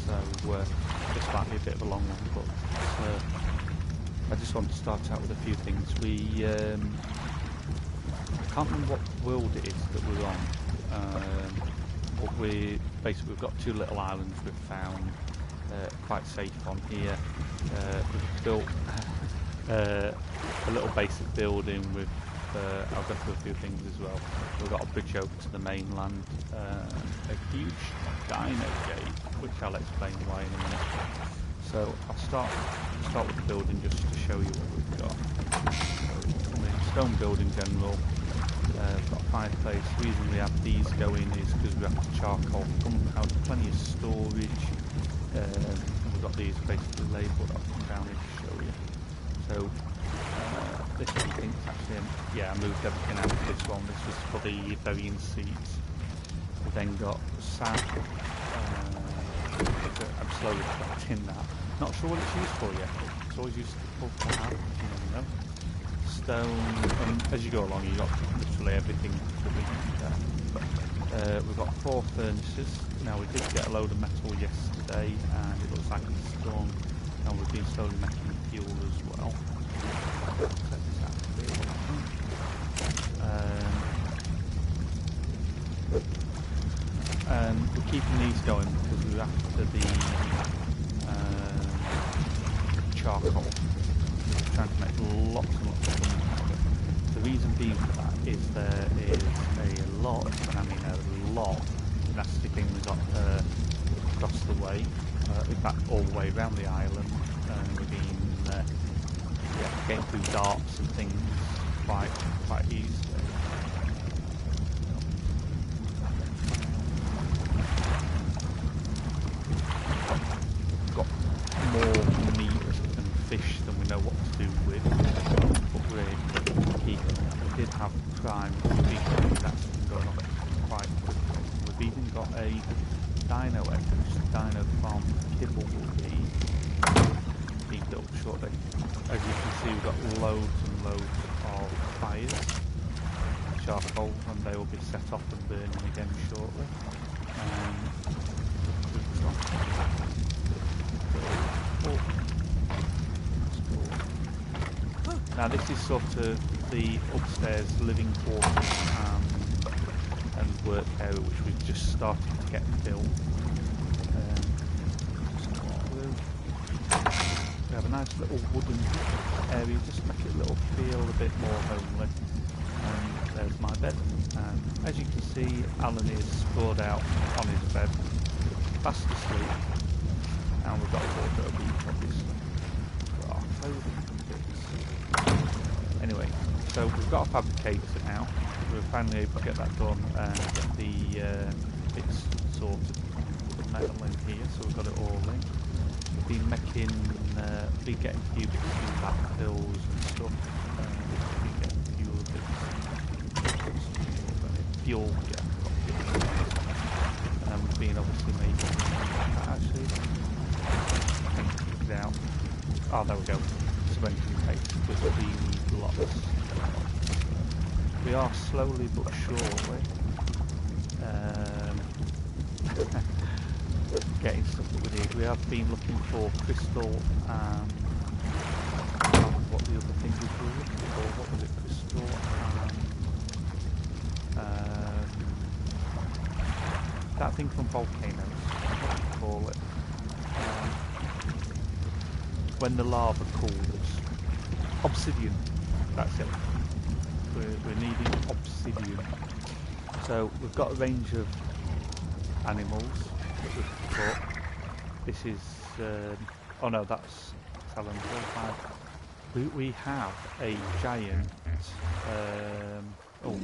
so this might be a bit of a long one, but I just want to start out with a few things. I can't remember what world it is that we're on, but we've got two little islands we've found, quite safe on here. We've built a little basic building with, I'll go through a few things as well. We've got a bridge over to the mainland, a huge dino gate, which I'll explain why in a minute. So I'll start with the building just to show you what we've got. So, stone building general. We've got a fireplace. The reason we have these going is because we have to charcoal gunpowder, plenty of storage. We've got these basically labelled. I'll come down here to show you. So this one I think is actually, yeah, I moved everything out of this one. This was for the varying seats. We've then got sand. I'm slowly collecting that. Not sure what it's used for yet, but it's always useful to have, you never know. Stone, and as you go along you've got literally everything that we need there. But, we've got 4 furnaces. Now we did get a load of metal yesterday and it looks like it's done, and we've been slowly making fuel as well. Set this out to be and we're keeping these going because we're after the charcoal. We're trying to make lots and lots of gunpowder. The reason being for that is there is a lot, and I mean a lot, of nasty things got across the way. In fact, all the way around the island. We've been getting through darts and things quite easily. Got more meat and fish than we know what to do with, but we're keeping it. We did have crime. That's been going on quite quickly. We've even got a dino egg, which is a dino farm kibble will be being built shortly. As you can see, we've got loads and loads of fires, charcoal, and they will be set off and burning again shortly. Now this is sort of the upstairs living quarters and work area which we've just started to get built. We have a nice little wooden area, just to make it feel a bit more homely. And there's my bed. And as you can see, Alan is sprawled out on his bed, fast asleep. And we've got a wardrobe, obviously. We've got our clothing bits. Anyway, so we've got a fabricator now. We're finally able to get that done and get the bits sorted. Put the metal in here, so we've got it all in. We've been making, been getting a few bits of backfills and stuff. Been getting a few bits. Fuel, yeah, got fuel. And then we've been obviously making, actually, it out. Oh, there we go. Cementing paste, which we need lots. We are slowly but surely getting stuff that we need. We have been looking for crystal and what the other thing we were looking for. What was it? Crystal and that thing from volcanoes. What do you call it? When the lava cools. Obsidian. That's it. We're needing obsidian. So we've got a range of animals that we've caught. This is oh no, that's Talon. We have a giant oh, let me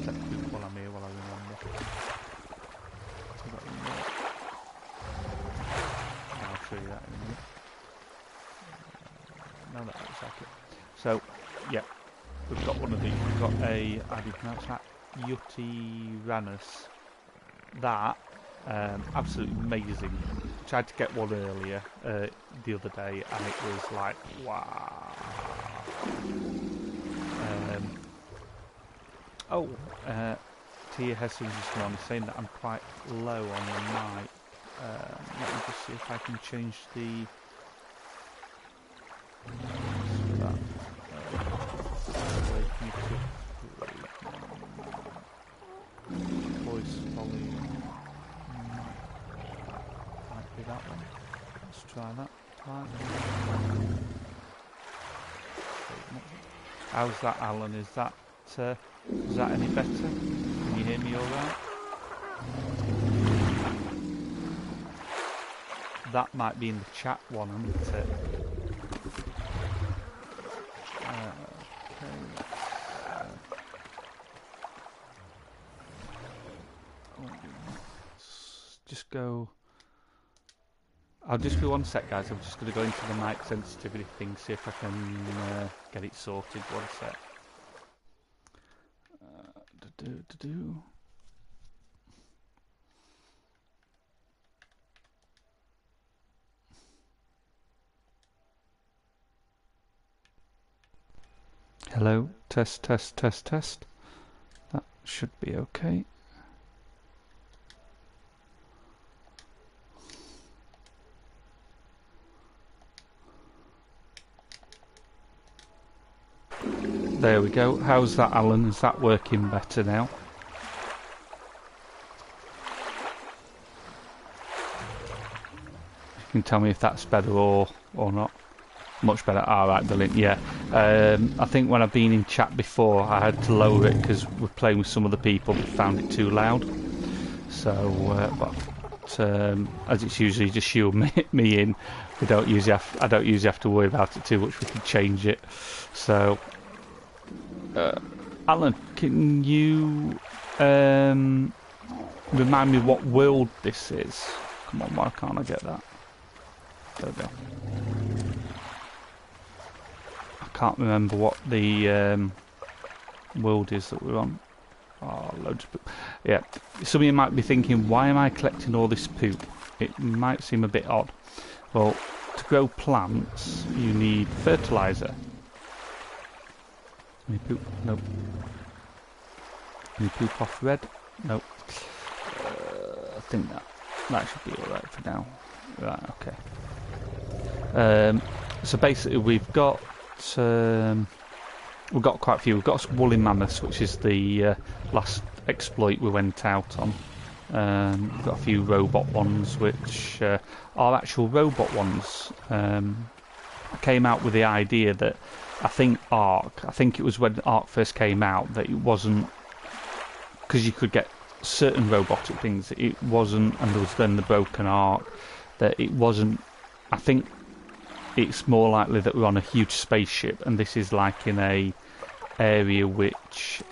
check while I'm here while I remember. I'll show you that in a minute. No, that looks like it. So yeah, we've got one of these. We've got a, how do you pronounce that? Utiranus. That, absolutely amazing. Tried to get one earlier, the other day, and it was like, wow. Tia Hesson just come on saying that I'm quite low on the mic. Let me if I can change the voice volume. Might be that one. Let's try that. How's that, Alan? Is that any better? Can you hear me all right? That might be in the chat one, isn't it? Okay. Just go. I'll just be one sec, guys. I'm just going to go into the mic sensitivity thing, see if I can get it sorted. One sec. Hello, test, test, test, test. That should be okay. There we go. How's that, Alan? Is that working better now? You can tell me if that's better or not. Much better. Alright, brilliant. Yeah. I think when I've been in chat before, I had to lower it because we're playing with some other people that found it too loud. So, but as it's usually just you and me in, I don't usually have to worry about it too much. We can change it. So, Alan, can you remind me what world this is? Come on, why can't I get that? There we go. I can't remember what the world is that we're on. Oh, loads of poop. Yeah, some of you might be thinking, why am I collecting all this poop? It might seem a bit odd. Well, to grow plants, you need fertilizer. Any poop? Nope. Any poop off red? Nope. I think that should be alright for now. Right, okay. So basically we've got quite a few. We've got woolly mammoths, which is the last exploit we went out on. We've got a few robot ones, which are actual robot ones. I came out with the idea that I think it was when Ark first came out, that it wasn't, because you could get certain robotic things, it wasn't, and there was then the broken Ark, that it wasn't. I think it's more likely that we're on a huge spaceship, and this is like in a area which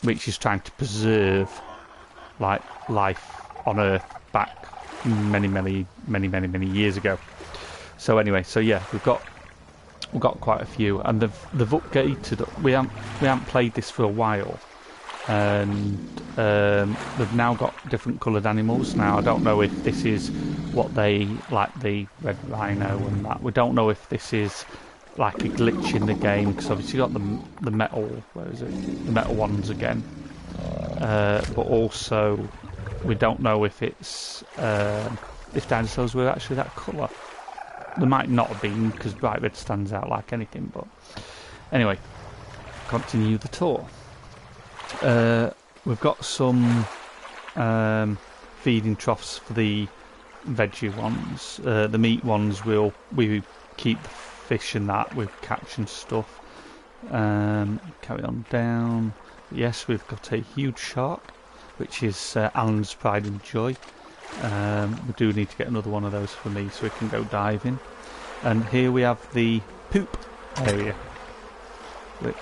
is trying to preserve like life on Earth back many years ago. So anyway, so yeah, we've got quite a few, and they've updated. We haven't played this for a while, and they've now got different coloured animals. Now I don't know if this is what they like, the red rhino and that. We don't know if this is like a glitch in the game, because obviously you got the metal. Where is it? The metal ones again. But also we don't know if it's if dinosaurs were actually that colour. They might not have been, because bright red stands out like anything. But anyway, continue the tour. We've got some feeding troughs for the veggie ones. The meat ones we keep the fish and that with catch and stuff. Carry on down. Yes, we've got a huge shark, which is Alan's pride and joy. We do need to get another one of those for me so we can go diving. And here we have the poop area, which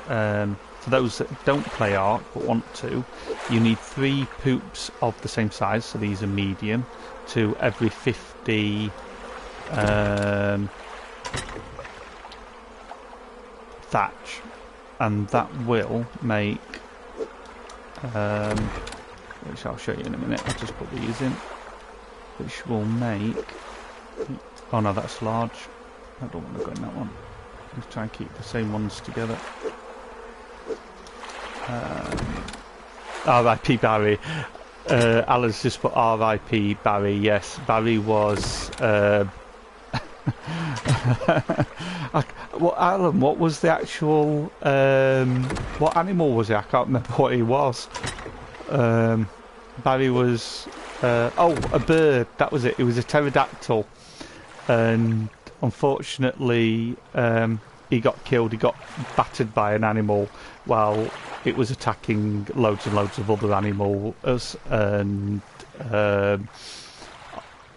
for those that don't play Ark but want to, you need 3 poops of the same size, so these are medium, to every 50 thatch, and that will make which I'll show you in a minute. I'll just put these in, which will make, oh no, that's large. I don't want to go in that one. Let's try and keep the same ones together. RIP Barry. Alan's just put R.I.P. Barry. Yes, Barry was. Well, Alan, what was the actual? What animal was it? I can't remember what he was. Barry was. Oh, a bird. That was it. It was a pterodactyl, and unfortunately, he got killed. He got battered by an animal while it was attacking loads and loads of other animals, and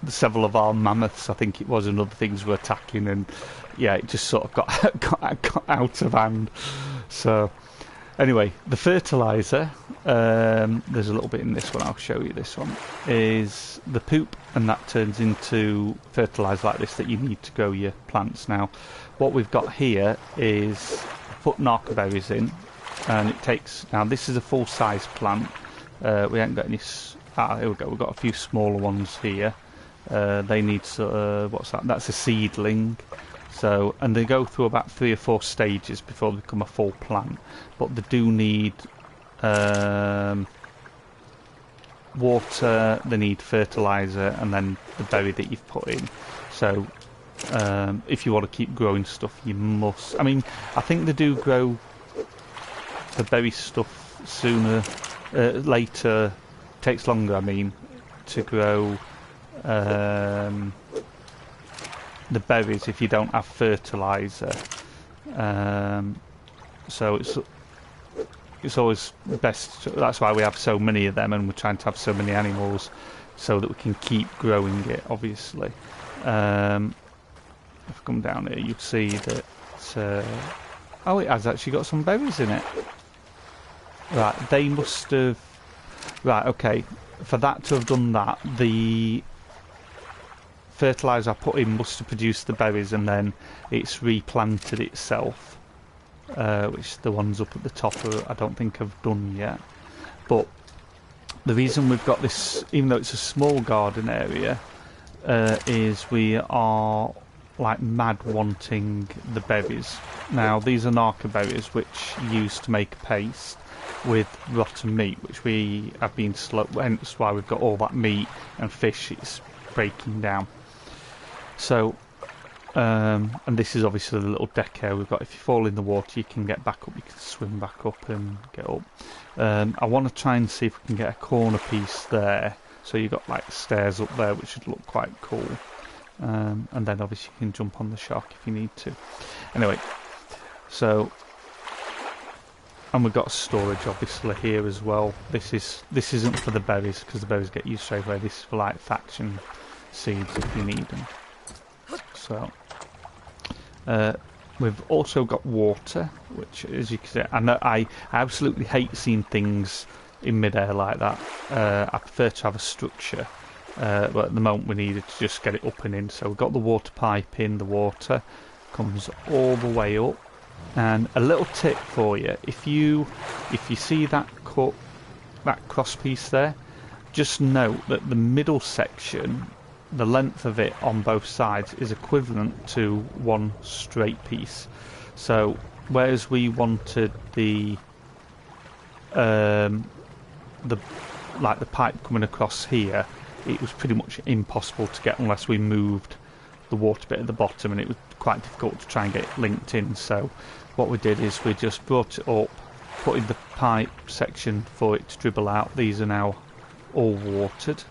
several of our mammoths, I think it was, and other things were attacking, and yeah, it just sort of got out of hand. So anyway, the fertilizer, there's a little bit in this one, I'll show you this one, is the poop, and that turns into fertilizer like this that you need to grow your plants. Now what we've got here is put narco berries in, and it takes, now this is a full size plant, we haven't got any, here we go, we've got a few smaller ones here. They need what's that? That's a seedling. So, and they go through about 3 or 4 stages before they become a full plant. But they do need water, they need fertilizer, and then the berry that you've put in. So, if you want to keep growing stuff, you must. I mean, I think they do grow the berry stuff sooner, later. Takes longer, I mean, to grow. The berries if you don't have fertilizer, so it's always best. That's why we have so many of them, and we're trying to have so many animals so that we can keep growing it, obviously. If I come down here, you'd see that oh, it has actually got some berries in it. Right, they must have. Right, okay, for that to have done that, the fertiliser I put in must have produced the berries, and then it's replanted itself, which the ones up at the top I don't think have done yet. But the reason we've got this, even though it's a small garden area, is we are like mad wanting the berries. Now these are narco berries which you use to make a paste with rotten meat, which we have been slow, hence why we've got all that meat and fish, it's breaking down. So, and this is obviously the little deck here we've got. If you fall in the water, you can get back up, you can swim back up and get up. I want to try and see if we can get a corner piece there, so you've got like stairs up there, which should look quite cool. And then obviously you can jump on the shark if you need to. Anyway, so, and we've got storage obviously here as well. This isn't for the berries, because the berries get used straight away. This is for like thatch and seeds if you need them. So we've also got water, which, as you can see, I absolutely hate seeing things in midair like that. I prefer to have a structure, but at the moment we needed to just get it up and in. So we've got the water pipe in. The water comes all the way up. And a little tip for you: if you see that cut, that cross piece there, just note that the middle section, the length of it on both sides, is equivalent to one straight piece. So whereas we wanted the pipe coming across here, it was pretty much impossible to get unless we moved the water bit at the bottom, and it was quite difficult to try and get it linked in. So what we did is we just brought it up, put in the pipe section for it to dribble out. These are now all watered,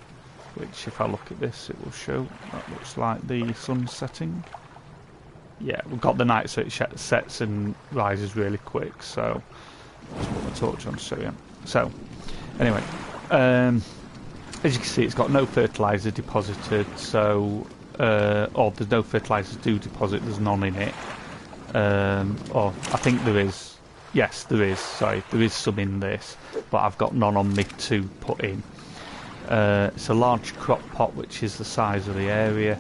which if I look at this it will show that looks like the sun setting. Yeah, we've got the night so it sets and rises really quick, so let's put the torch on to show you. So anyway, as you can see, it's got no fertiliser deposited, so or there's no fertilisers do deposit, there's none in it, or I think there is, yes there is, sorry, there is some in this, but I've got none on me to put in. It's a large crop pot, which is the size of the area.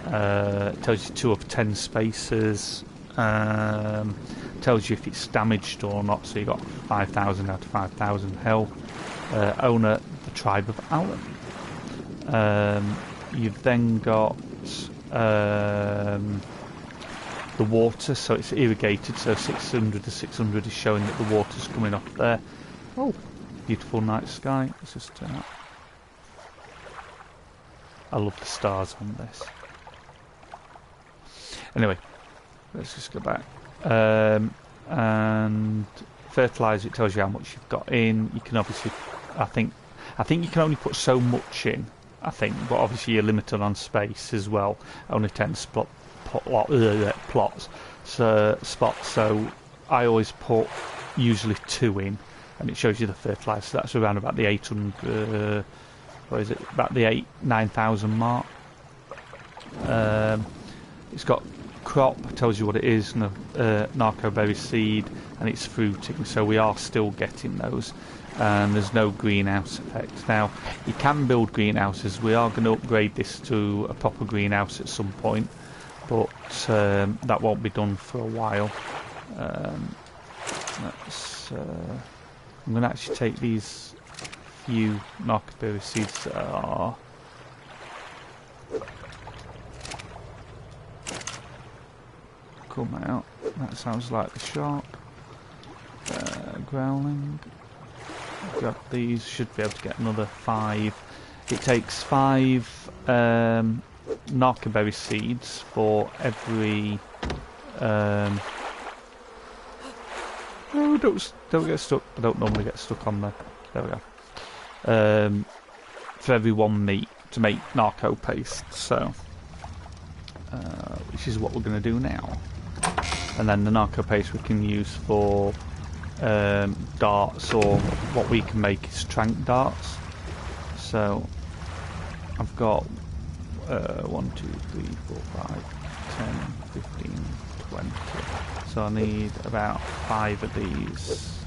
It tells you 2 of 10 spaces, tells you if it's damaged or not, so you've got 5,000 out of 5,000 health. Owner, the tribe of Alan. You've then got the water, so it's irrigated, so 600 to 600 is showing that the water's coming off there. Oh, beautiful night sky. Let's just turn that. I love the stars on this. Anyway, let's just go back. And fertiliser, it tells you how much you've got in. You can obviously, I think you can only put so much in. I think, but obviously you're limited on space as well. Only 10 plots, spots. So I always put usually 2 in, and it shows you the fertiliser. So that's around about the 800. What is it? About the 9,000 mark. It's got crop, tells you what it is, and narco berry seed, and it's fruiting. So we are still getting those. And there's no greenhouse effect. Now, you can build greenhouses. We are going to upgrade this to a proper greenhouse at some point, but that won't be done for a while. I'm going to actually take these few narcoberry seeds that are come out. That sounds like the shark growling. Grab these, should be able to get another 5. It takes 5 narcoberry seeds for every no, don't get stuck. I don't normally get stuck on there. There we go. For every 1 meat to make narco paste. So which is what we're going to do now. And then the narco paste we can use for darts, or what we can make is trank darts. So I've got 1, 2, 3, 4, 5, 10, 15, 20. So I need about 5 of these,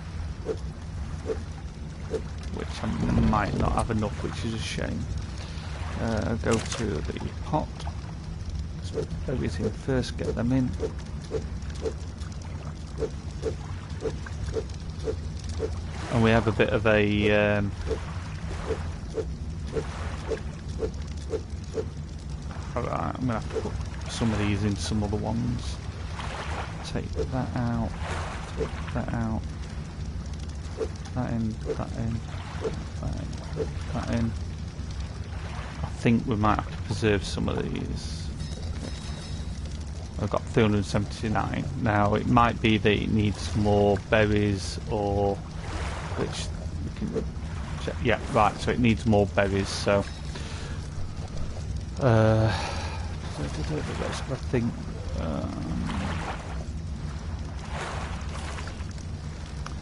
which I might not have enough, which is a shame. Go to the pot. So everything first, get them in. And we have a bit of a alright, I'm going to have to put some of these in some other ones. Take that out, that out, that in, that in, that in, that in. I think we might have to preserve some of these. I've got 379. Now it might be that it needs more berries, or which we can check. Yeah, right. So it needs more berries. So let's have a think.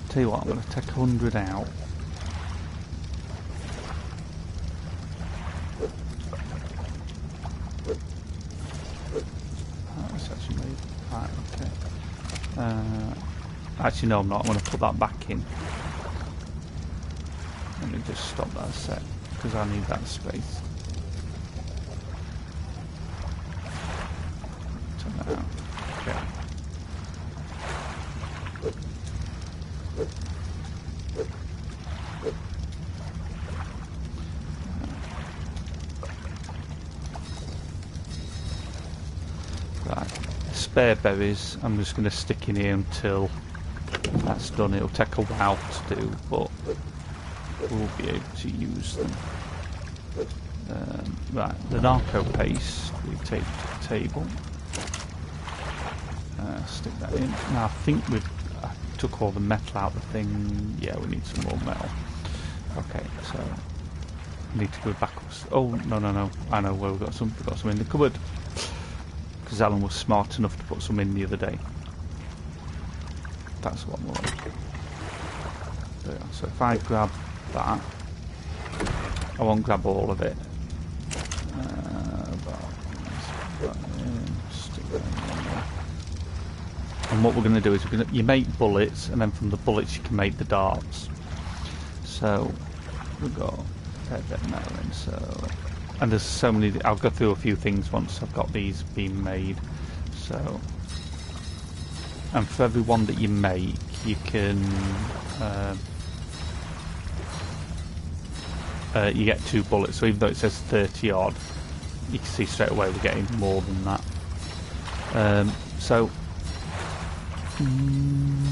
Tell you what, I'm going to take 100 out. Right, okay. Actually, no, I'm not. I'm going to put that back in. Let me just stop that a sec, because I need that space. Turn that out. Okay. Spare berries I'm just going to stick in here until that's done. It'll take a while to do, but we'll be able to use them. Right, the narco paste we take to the table. Stick that in. Now I think I took all the metal out of the thing. Yeah, we need some more metal. Okay, so need to go backwards. Oh no! I know where we've got some. We've got some in the cupboard. Because Alan was smart enough to put some in the other day. That's what we're on. There. So if I grab that, I won't grab all of it. And what we're going to do is you make bullets, and then from the bullets you can make the darts. So we've got that metal in. So. And there's so many. I'll go through a few things once I've got these being made. So, and for every one that you make, you can you get 2 bullets. So even though it says 30 odd, you can see straight away we're getting more than that. So,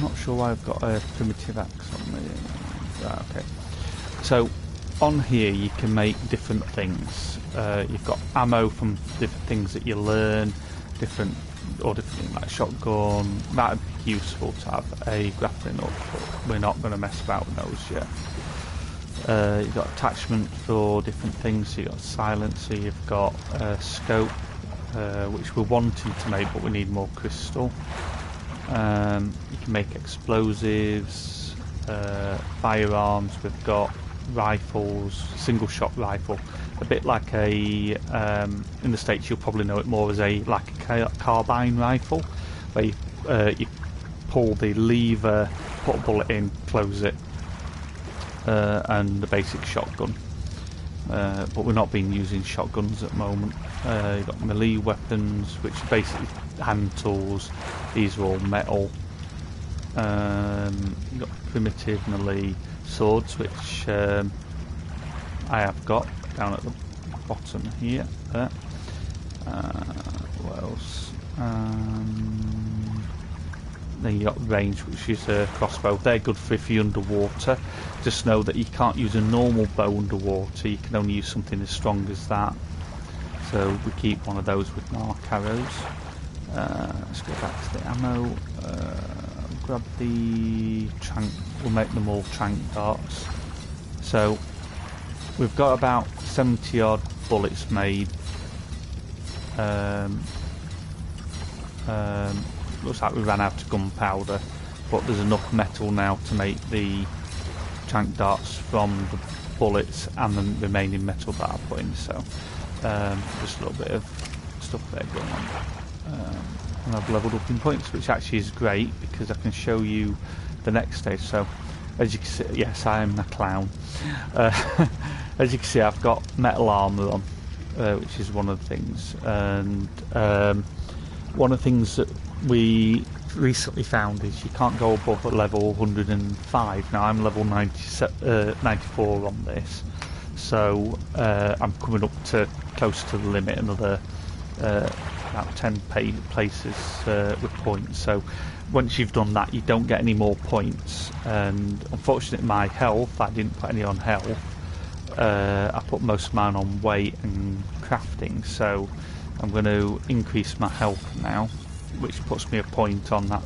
not sure why I've got a primitive axe on me. Right, okay. So on here you can make different things. You've got ammo from different things that you learn, different things like shotgun. That would be useful to have a grappling hook, but we're not going to mess about with those yet. You've got attachment for different things. So you've got silencer, you've got scope, which we're wanting to make, but we need more crystal. You can make explosives, firearms. We've got rifles, single shot rifle, a bit like a in the States you'll probably know it more as a carbine rifle, where you pull the lever, put a bullet in, close it, and the basic shotgun. But we're not been using shotguns at the moment. You've got melee weapons, which are basically hand tools. These are all metal. You've got primitive melee swords, which I have got down at the bottom here. There. What else? Then you got range, which is a crossbow. They're good for if you're underwater. Just know that you can't use a normal bow underwater. You can only use something as strong as that. So we keep one of those with narc arrows. Let's go back to the ammo. Grab the trank. We'll make them all trank darts. So we've got about 70 odd bullets made. Looks like we ran out of gunpowder, but there's enough metal now to make the trank darts from the bullets and the remaining metal that I put in. So just a little bit of stuff there going on. And I've leveled up in points, which actually is great because I can show you the next stage. So as you can see, yes, I am a clown. As you can see, I've got metal armour on, which is one of the things. And one of the things that we recently found is you can't go above a level 105. Now I'm level 94 on this, so I'm coming up to close to the limit, another about 10 places with points. So once you've done that, you don't get any more points. And unfortunately, my health, I didn't put any on health. I put most of mine on weight and crafting, so I'm going to increase my health now, which puts me a point on that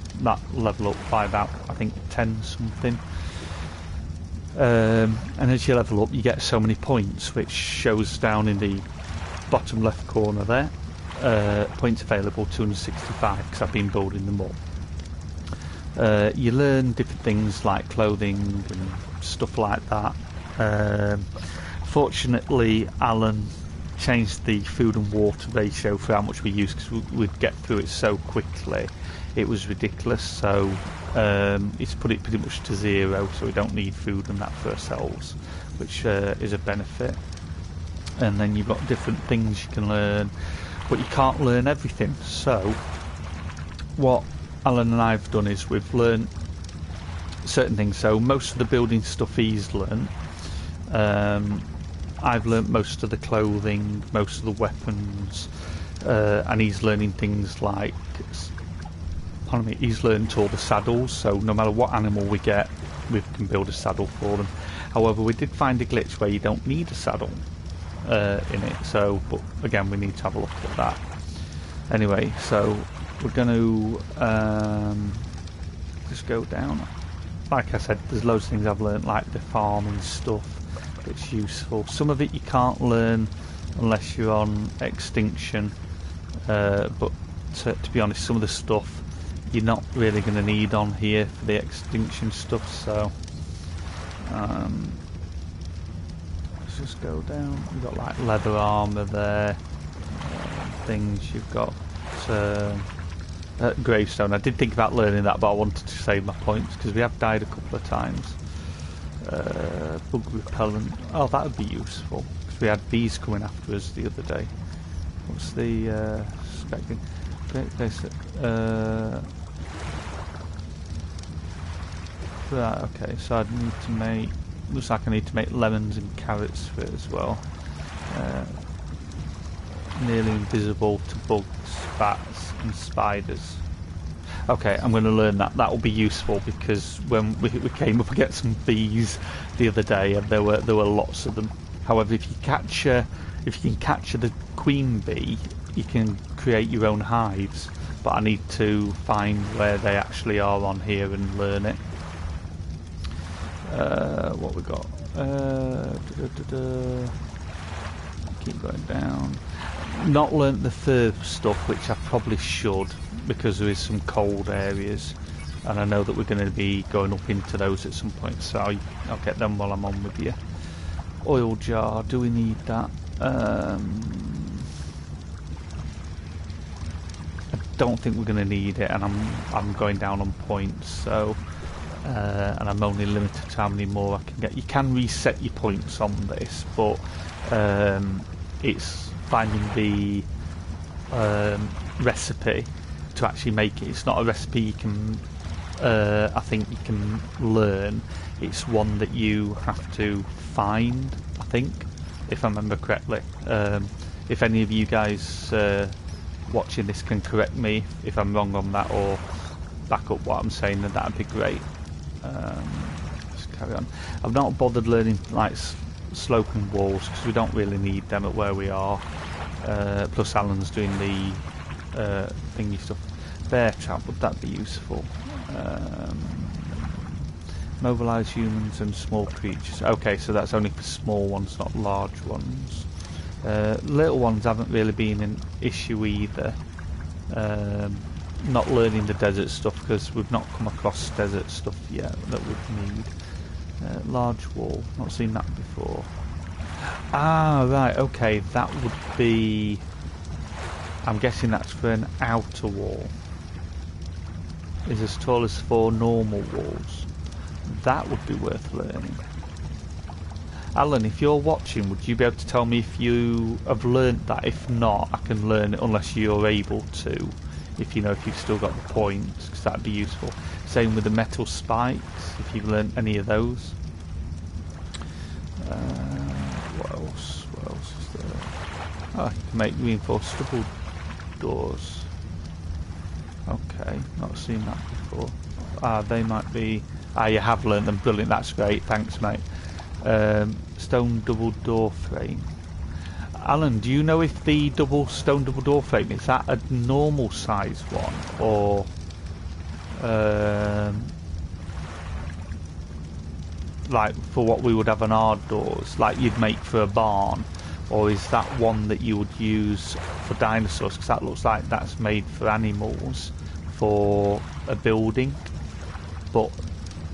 level up by about, I think, 10 something. And as you level up, you get so many points, which shows down in the bottom left corner there. Points available 265, because I've been building them up. You learn different things like clothing and stuff like that. Fortunately, Alan changed the food and water ratio for how much we use, because we'd get through it so quickly. It was ridiculous, so he's put it pretty much to 0, so we don't need food and that for ourselves, which is a benefit. And then you've got different things you can learn, but you can't learn everything. So what Alan and I have done is we've learned certain things. So most of the building stuff he's learned. I've learnt most of the clothing, most of the weapons, and he's learning things like, pardon me, he's learned all the saddles, so no matter what animal we get, we can build a saddle for them. However, we did find a glitch where you don't need a saddle in it, so, but again, we need to have a look at that. Anyway, so we're going to just go down. Like I said, there's loads of things I've learnt, like the farming stuff. It's useful. Some of it you can't learn unless you're on extinction, but to be honest, some of the stuff you're not really going to need on here for the extinction stuff. So let's just go down. You've got like leather armour there, things. You've got gravestone. I did think about learning that, but I wanted to save my points because we have died a couple of times. Bug repellent. Oh, that would be useful because we had bees coming after us the other day. What's the specking? Right, okay, so I need to make, looks like I need to make lemons and carrots for it as well. Nearly invisible to bugs, bats and spiders. Okay, I'm going to learn that. That will be useful because when we came up against some bees the other day, and there were lots of them. However, if you can capture the queen bee, you can create your own hives. But I need to find where they actually are on here and learn it. What we got? Keep going down. Not learnt the fur stuff, which I probably should, because there is some cold areas, and I know that we're going to be going up into those at some point, so I'll get them while I'm on with you. Oil jar, do we need that? I don't think we're going to need it, and I'm going down on points, so and I'm only limited to how many more I can get. You can reset your points on this, but it's finding the recipe to actually make it. It's not a recipe you can I think you can learn. It's one that you have to find, I think, if I remember correctly. If any of you guys watching this can correct me if I'm wrong on that, or back up what I'm saying, then that'd be great. Let's carry on. I've not bothered learning like slope and walls because we don't really need them at where we are. Plus Alan's doing the thingy stuff. Bear trap, would that be useful? Mobilise humans and small creatures. Okay, so that's only for small ones, not large ones. Little ones haven't really been an issue either. Not learning the desert stuff because we've not come across desert stuff yet that we'd need. Large wall, not seen that before. Ah, right, okay, that would be... I'm guessing that's for an outer wall. Is as tall as 4 normal walls. That would be worth learning. Alan, if you're watching, would you be able to tell me if you have learnt that? If not, I can learn it unless you're able to. If you know, if you've still got the points, because that'd be useful. Same with the metal spikes, if you've learnt any of those. What else? What else is there? Oh, you can make reinforced double doors. Okay, not seen that before. Ah, they might be... Ah, you have learnt them. Brilliant, that's great. Thanks, mate. Stone double door frame. Alan, do you know if the stone double door frame, is that a normal size one, or like for what we would have on our doors, like you'd make for a barn, or is that one that you would use for dinosaurs? Because that looks like that's made for animals for a building, but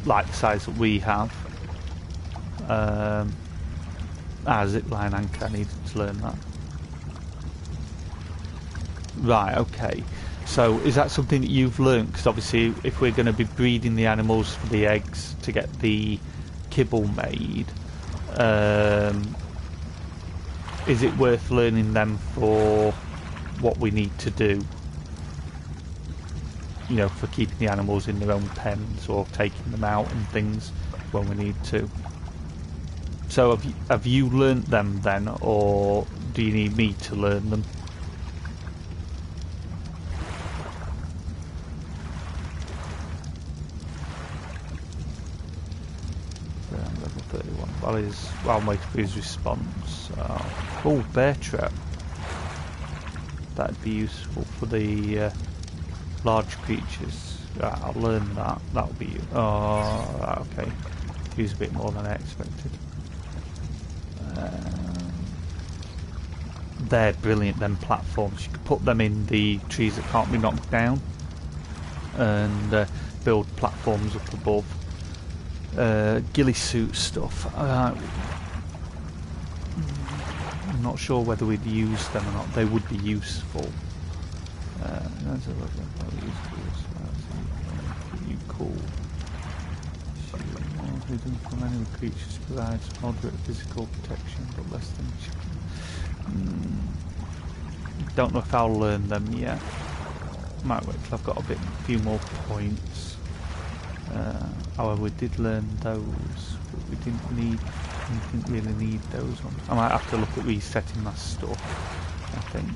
like the size that we have. Zipline anchor, I needed to learn that. Right, okay. So is that something that you've learned? Because obviously if we're going to be breeding the animals for the eggs to get the kibble made, is it worth learning them for what we need to do? You know, for keeping the animals in their own pens or taking them out and things when we need to. So have you learnt them then, or do you need me to learn them? Level 31. While I'm waiting for his response. Oh, bear trap. That'd be useful for the large creatures. Right, I'll learn that. That'll be... Oh, okay. Use a bit more than I expected. They're brilliant, them platforms. You can put them in the trees that can't be knocked down and build platforms up above. Ghillie suit stuff. I'm not sure whether we'd use them or not. They would be useful. Cool. Hidden from enemy creatures provides moderate physical protection, but less than chicken. Don't know if I'll learn them yet. Might wait till I've got a few more points. However, we did learn those, but we didn't really need those ones. I might have to look at resetting my stuff, I think.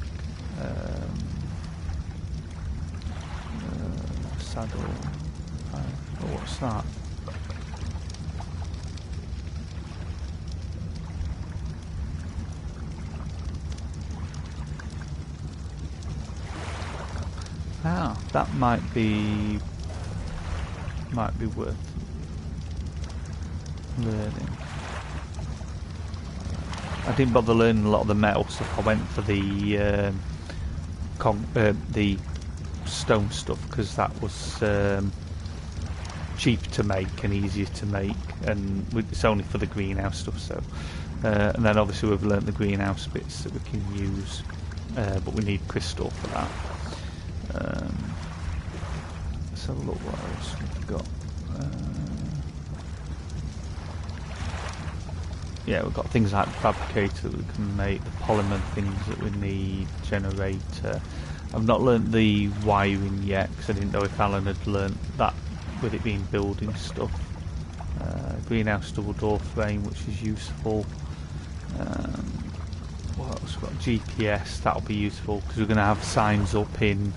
saddle. Oh, what's that? Ah, that might be worth learning. I didn't bother learning a lot of the metal stuff. I went for the stone stuff because that was cheap to make and easier to make, and it's only for the greenhouse stuff. So, and then obviously we've learnt the greenhouse bits that we can use, but we need crystal for that. Let's have a look what else we've got. Yeah, we've got things like the fabricator that we can make, the polymer things that we need, generator. I've not learnt the wiring yet because I didn't know if Alan had learnt that with it being building stuff. Greenhouse double door frame, which is useful. What else? We've got GPS, that'll be useful because we're going to have signs up in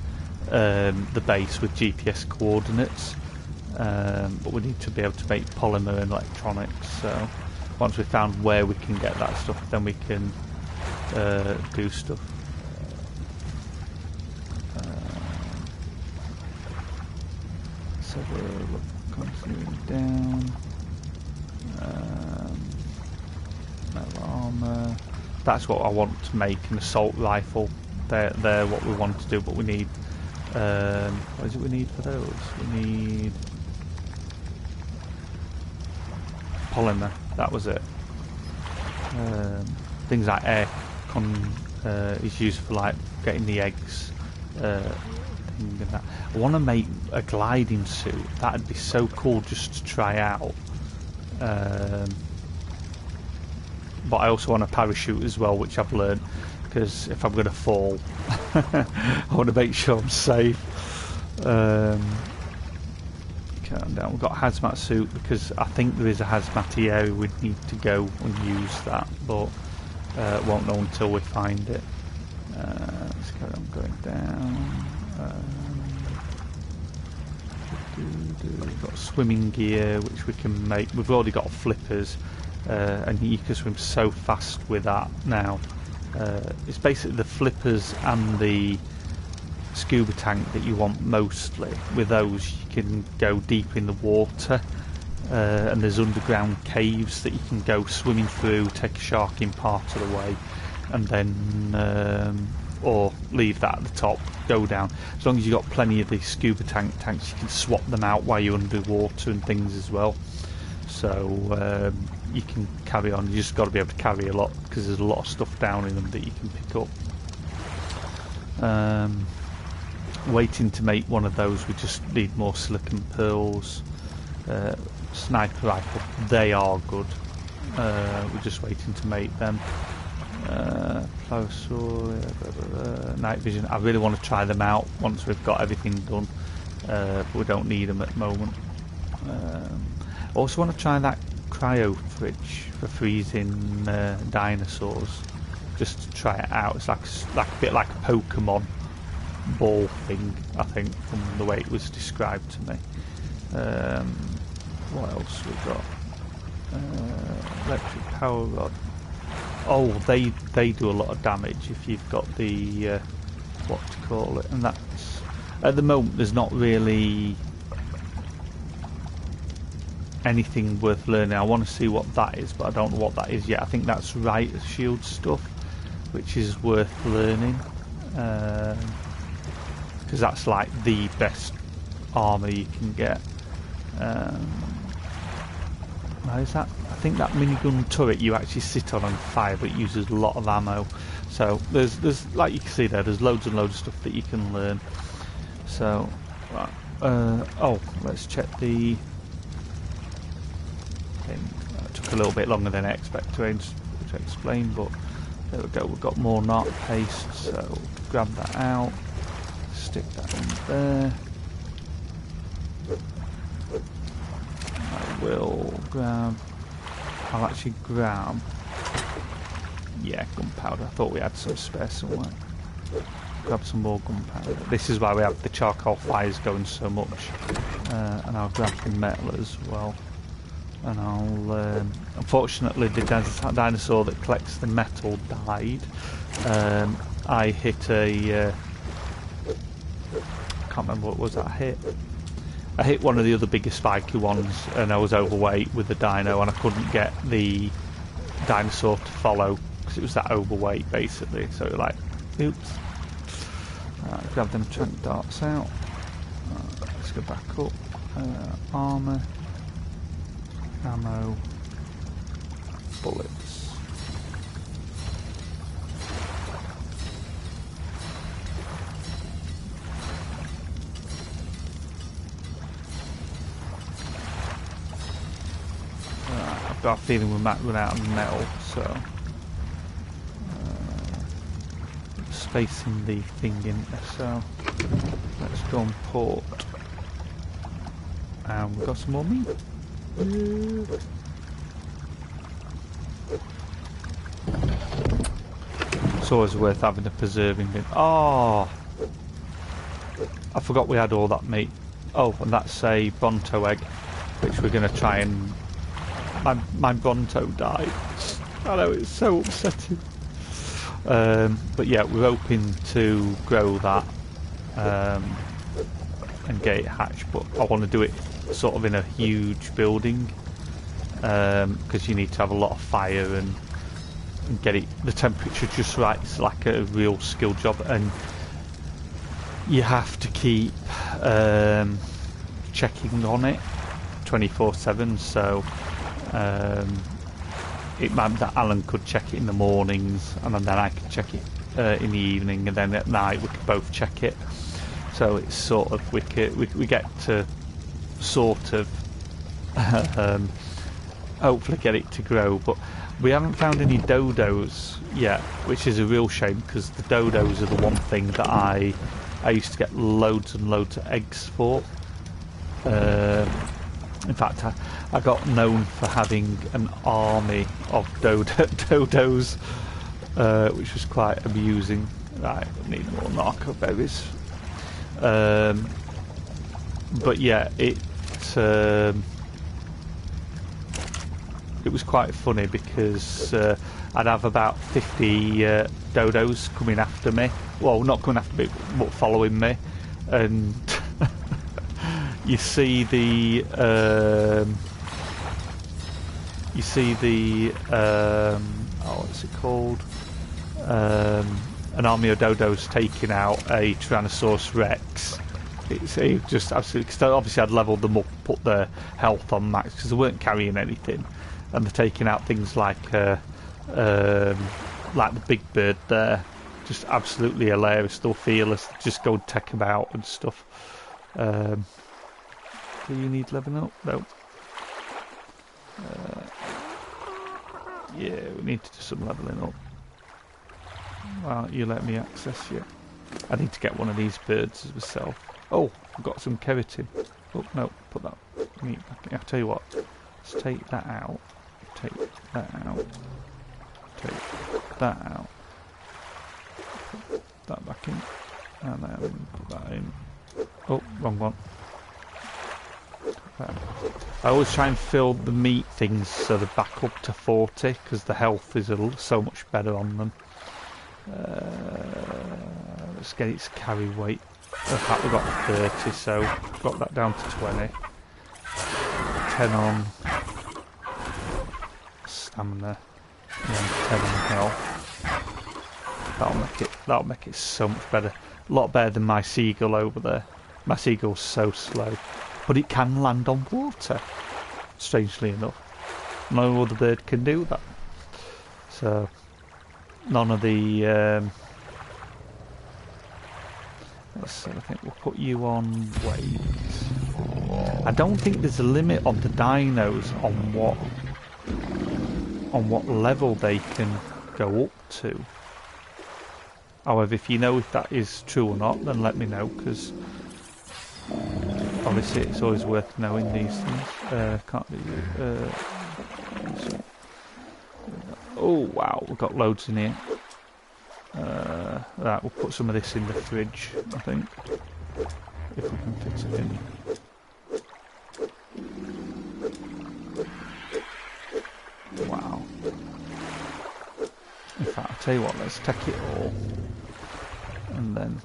the base with GPS coordinates. But we need to be able to make polymer and electronics, so once we've found where we can get that stuff, then we can do stuff. So we're continuing down. Metal armour. That's what I want to make, an assault rifle. They're what we want to do, but we need. What is it we need for those? We need polymer. That was it. Things like air is used for like getting the eggs. And that. I want to make a gliding suit. That'd be so cool just to try out. But I also want a parachute as well, which I've learned, because if I'm going to fall, I want to make sure I'm safe. Down. We've got a hazmat suit because I think there is a hazmat area we'd need to go and use that, but won't know until we find it. Let's carry on going down. We've got swimming gear which we can make. We've already got flippers, and you can swim so fast with that now. It's basically the flippers and the scuba tank that you want mostly. With those you can go deep in the water, and there's underground caves that you can go swimming through, take a shark in part of the way, and then or leave that at the top, go down. As long as you've got plenty of these scuba tanks, you can swap them out while you're underwater and things as well. So you can carry on. You just got to be able to carry a lot because there's a lot of stuff down in them that you can pick up. Waiting to make one of those. We just need more silicon pearls. Sniper rifle, they are good. We're just waiting to make them. Pliosaur, night vision. I really want to try them out once we've got everything done, but we don't need them at the moment. I also want to try that cryo fridge for freezing dinosaurs, just to try it out. It's like a bit like a Pokemon ball thing, I think, from the way it was described to me. What else we got? Electric power rod. Oh, they do a lot of damage if you've got the what to call it, and that's at the moment there's not really anything worth learning. I want to see what that is, but I don't know what that is yet. I think that's right shield stuff, which is worth learning, because that's like the best armour you can get. Now is that? I think that minigun turret you actually sit on fire, but it uses a lot of ammo. So there's like you can see there's loads and loads of stuff that you can learn. So right, oh, let's check the thing. It took a little bit longer than I expected to explain, but there we go. We've got more narc paste, so grab that out, stick that in there. I'll actually grab, yeah, gunpowder. I thought we had some spare somewhere. grab some more gunpowder. This is why we have the charcoal fires going so much. And I'll grab the metal as well. And I'll... unfortunately, the dinosaur that collects the metal died. I hit a... I can't remember what was that I hit. I hit one of the other bigger spiky ones, and I was overweight with the dino, and I couldn't get the dinosaur to follow because it was that overweight basically. So like, oops. Grab them trank darts out. Let's go back up. Armour, ammo, bullets. I've got a feeling we might run out of metal, so spacing the thing in there, so let's go and port. And we've got some more meat. It's always worth having a preserving bin. Oh, I forgot we had all that meat. Oh, and that's a Bronto egg, which we're going to try and... My Bronto died. I know, it's so upsetting. But yeah, we're hoping to grow that and get it hatched, but I want to do it sort of in a huge building because you need to have a lot of fire and get it the temperature just right. It's like a real skill job, and you have to keep checking on it 24/7. So it might be that Alan could check it in the mornings, and then I could check it in the evening, and then at night we could both check it. So it's sort of we get to sort of hopefully get it to grow, but we haven't found any dodos yet, which is a real shame because the dodos are the one thing that I used to get loads and loads of eggs for. In fact, I got known for having an army of dodos, which was quite amusing. Right, I need more narco berries. But yeah, it was quite funny because I'd have about 50 dodos coming after me. Well, not coming after me, but following me, and you see the oh, what's it called? An army of dodos taking out a Tyrannosaurus Rex. It just absolutely, cause obviously I'd leveled them up, put their health on max because they weren't carrying anything, and they're taking out things like the big bird there. Just absolutely hilarious, still fearless. Just go and take them out and stuff. Do you need leveling up? No. Yeah, we need to do some leveling up. Well, you let me access you. I need to get one of these birds as myself. Oh, I've got some keratin. Oh, no, put that meat back in. I'll tell you what, let's take that out. Take that out. Take that out. Put that back in. And then put that in. Oh, wrong one. I always try and fill the meat things so they're back up to 40 because the health is so much better on them. Let's get its carry weight. In fact, we've got 30, so got that down to 20. 10 on stamina, and 10 on health. That'll make it so much better. A lot better than my seagull over there. My seagull's so slow, but it can land on water. Strangely enough, no other bird can do that. So none of the. So I think we'll put you on weight. I don't think there's a limit on the dinos on what level they can go up to. However, if you know if that is true or not, then let me know, because obviously it's always worth knowing these things. Can't do. Oh wow, we've got loads in here. Right, we'll put some of this in the fridge, I think, if we can fit it in. Wow. In fact, I'll tell you what, let's take it all and then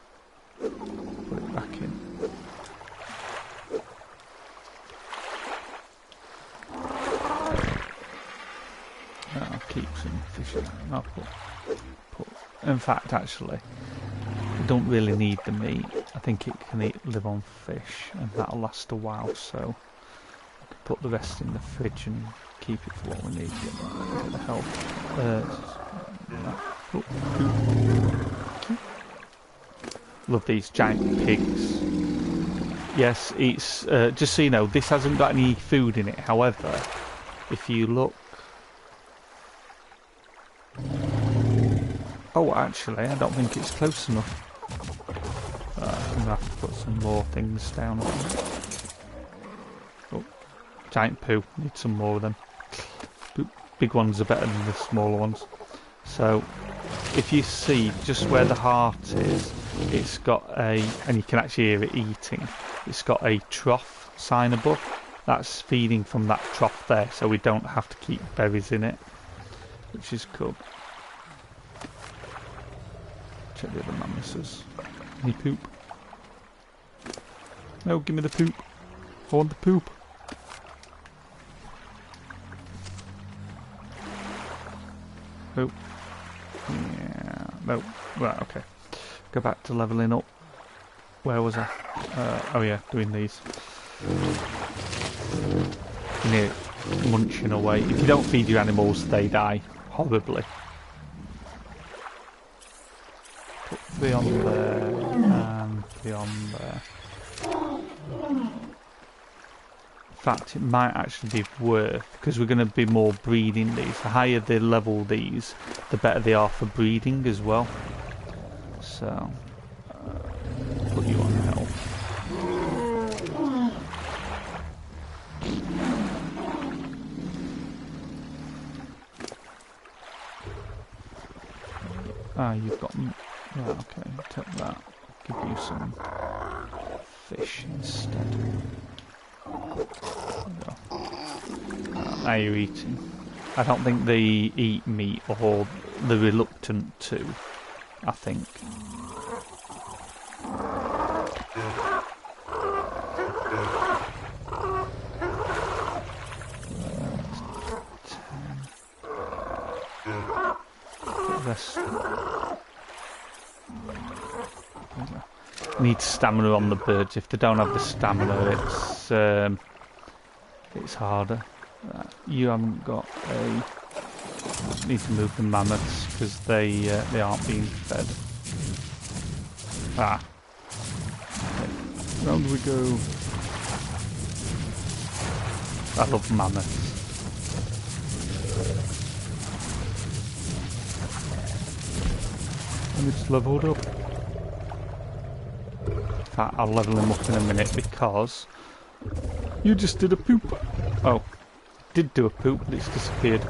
put it back in. I'll keep some fish in there. I'll put. In fact, actually, I don't really need the meat. I think it can live on fish, and that'll last a while. So I can put the rest in the fridge and keep it for what we need. Get the health. Love these giant pigs. Yes, it's just so you know, this hasn't got any food in it. However, if you look. Oh, actually, I don't think it's close enough. I'm going to have to put some more things down. Oh, giant poo. Need some more of them. Big ones are better than the smaller ones. So, if you see just where the heart is, it's got a, and you can actually hear it eating, it's got a trough sign above. That's feeding from that trough there, so we don't have to keep berries in it, which is cool. Check the other mammoths. Any poop? No, give me the poop. I want the poop. Oh. Yeah. No. Right, okay. Go back to levelling up. Where was I? Oh yeah, doing these. You hear it munching away. If you don't feed your animals, they die horribly. 3 on there, and 3 on there. In fact, it might actually be worth, because we're going to be more breeding these. The higher they level these, the better they are for breeding as well. So, put you on health. Ah, you've got... Yeah, okay, take that. Give you some fish instead. Now you're eating. I don't think they eat meat, or they're reluctant to, I think. Rest. Need stamina on the birds. If they don't have the stamina, it's harder. You haven't got a. Need to move the mammoths because they aren't being fed. Ah. Okay. Round we go. I love mammoths. And it's leveled up. In fact, I'll level him up in a minute because you just did a poop. Oh, did do a poop, but it's disappeared.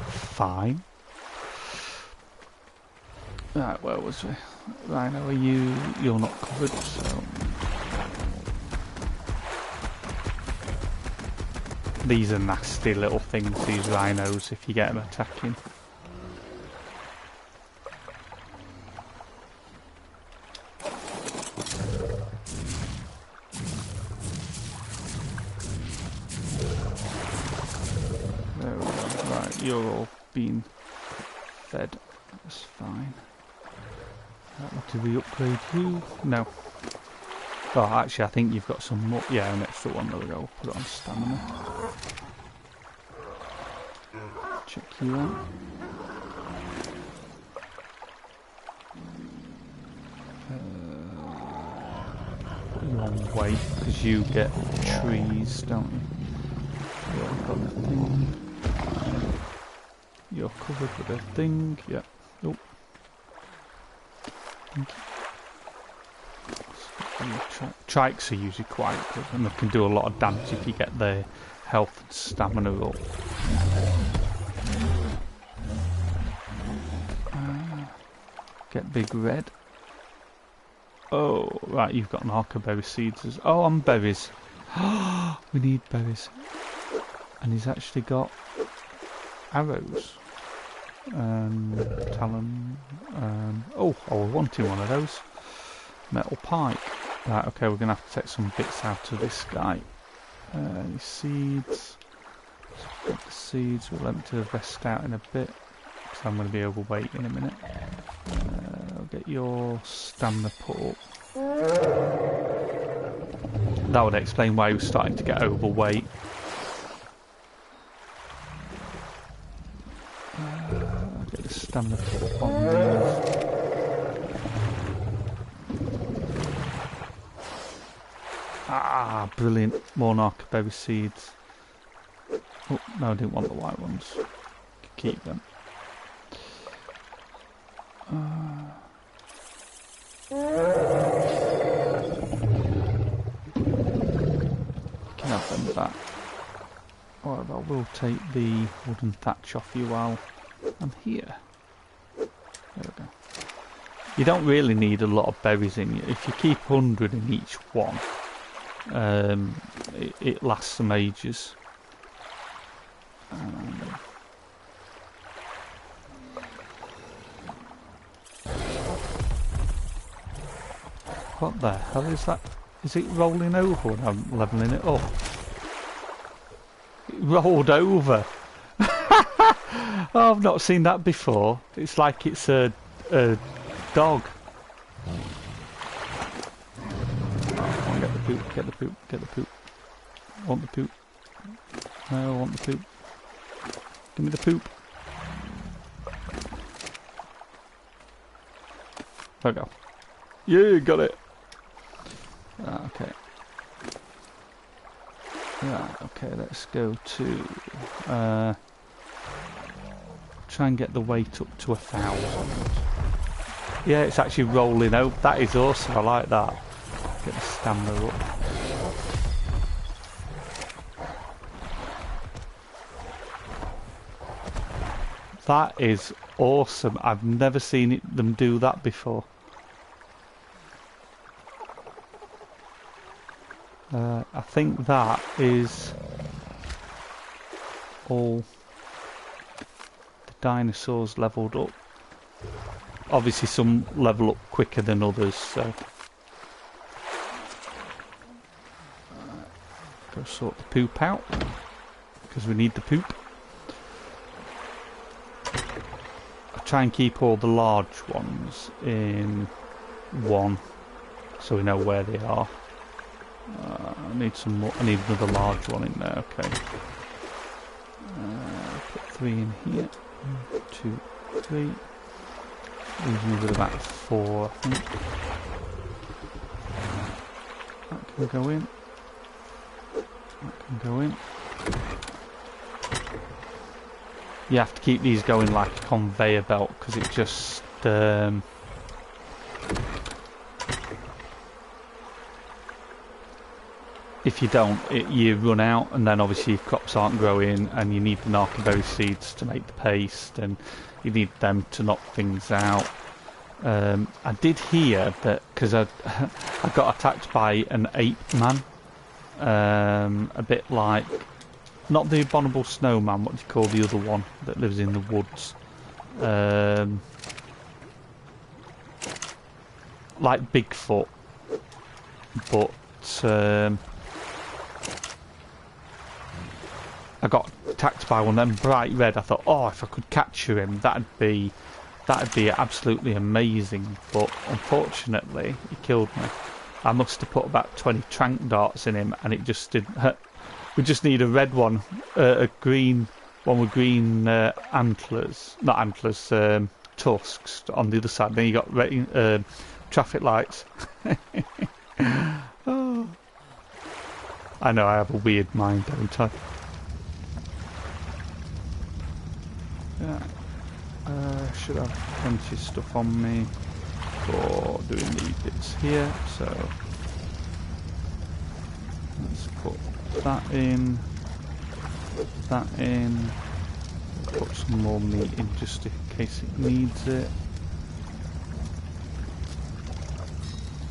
Fine. Right, where was we? Rhino, you're not covered, so... These are nasty little things, these rhinos, if you get them attacking. You're all being fed. That's fine. Did we upgrade you? No. Oh, actually, I think you've got some more. Yeah, an extra one. There we go. Put it on stamina. Check you out. Put you on weight because you get trees, don't you? You've got the thing. You're covered with a thing, yeah. Oh. Thank you. Trikes are usually quite good, and they can do a lot of damage if you get their health and stamina up. get big red. Oh, right, you've got an arcaberry seeds. Oh, and berries. We need berries. And he's actually got arrows. Talon. Oh, I was wanting one of those. Metal pike. Right, okay, we're going to have to take some bits out of this guy. Seeds. Get the seeds. We'll empty the vest out in a bit, because I'm going to be overweight in a minute. I'll get your stamina put up. That would explain why he was starting to get overweight. I'll get the stamina put up on these. Ah, brilliant. More arcaberry seeds. Oh, no, I didn't want the white ones. Keep them. Can have them back. Alright, I will take the wooden thatch off you while I'm here. There we go. You don't really need a lot of berries in you. If you keep 100 in each one, it lasts some ages. What the hell is that? Is it rolling over when I'm levelling it up? It rolled over! Oh, I've not seen that before. It's like it's a dog. Oh, get the poop, get the poop, get the poop. I want the poop. No, I want the poop. Give me the poop. There we go. Yeah, got it. Okay. Right, okay, let's go to try and get the weight up to 1,000. Yeah, it's actually rolling out. That is awesome, I like that. Get the stamina up. That is awesome. I've never seen them do that before. I think that is all the dinosaurs leveled up. Obviously some level up quicker than others, so go sort the poop out, because we need the poop. I try and keep all the large ones in one, so we know where they are. I need some more. I need another large one in there. Okay. Put 3 in here. 1, 2, 3. Leaves me with about 4, I think. That can go in. That can go in. You have to keep these going like a conveyor belt, because it just if you don't, you run out, and then obviously your crops aren't growing, and you need the narcoberry seeds to make the paste, and you need them to knock things out. I did hear that, because I got attacked by an ape man, a bit like, not the abominable snowman, what do you call the other one that lives in the woods? Like Bigfoot, but I got attacked by one of them bright red. I thought, oh, if I could capture him, that'd be absolutely amazing. But unfortunately, he killed me. I must have put about 20 trank darts in him, and it just didn't. We just need a red one, a green one with green antlers, not antlers, tusks on the other side. Then you got traffic lights. Oh. I know I have a weird mind, don't I? Yeah, should have plenty of stuff on me for doing these bits here, so let's put that in, put some more meat in just in case it needs it.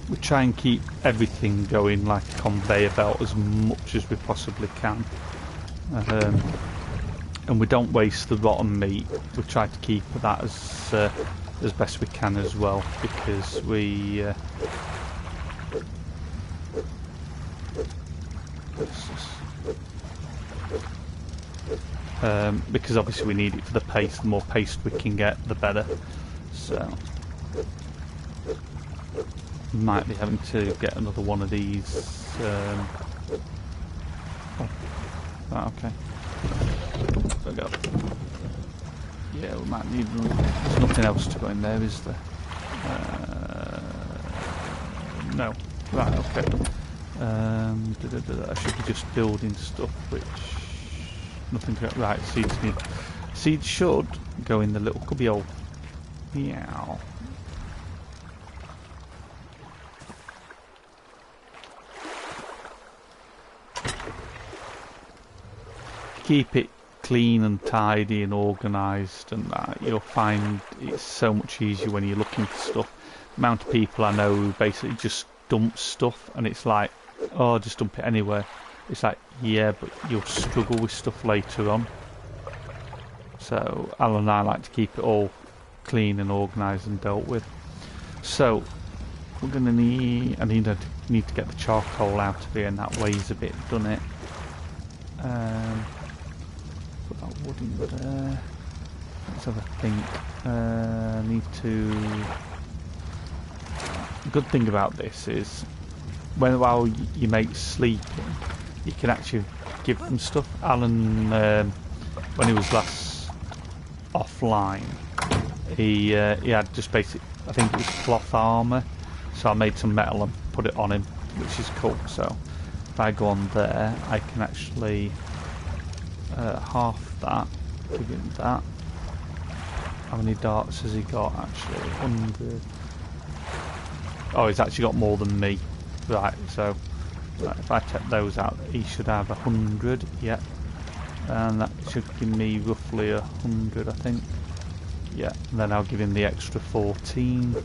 we try and keep everything going like a conveyor belt as much as we possibly can. And we don't waste the rotten meat. We try to keep that as best we can as well, because because obviously we need it for the paste. The more paste we can get, the better. So might be having to get another one of these. Okay. There we go. Yeah, we might need. There's nothing else to go in there, is there? No. Right. Okay. I should be just building stuff, which nothing. Right. Seeds should go in the little cubby hole. Meow. Keep it clean and tidy and organised, and that you'll find it's so much easier when you're looking for stuff. The amount of people I know who basically just dump stuff, and it's like, oh, just dump it anywhere. It's like, yeah, but you'll struggle with stuff later on. So Alan and I like to keep it all clean and organised and dealt with. So we're gonna need. I need to get the charcoal out of here, and that weighs a bit, doesn't it? Put that wood in there. Let's have a think. Need to. The good thing about this is, while your mate's sleeping, you can actually give them stuff. Alan, when he was last offline, he had just basic. I think it was cloth armour, so I made some metal and put it on him, which is cool. So if I go on there, I can actually half that, give him that. How many darts has he got actually? 100. Oh, he's actually got more than me. Right, so if I take those out, he should have 100, yeah. And that should give me roughly 100, I think. Yeah, and then I'll give him the extra 14,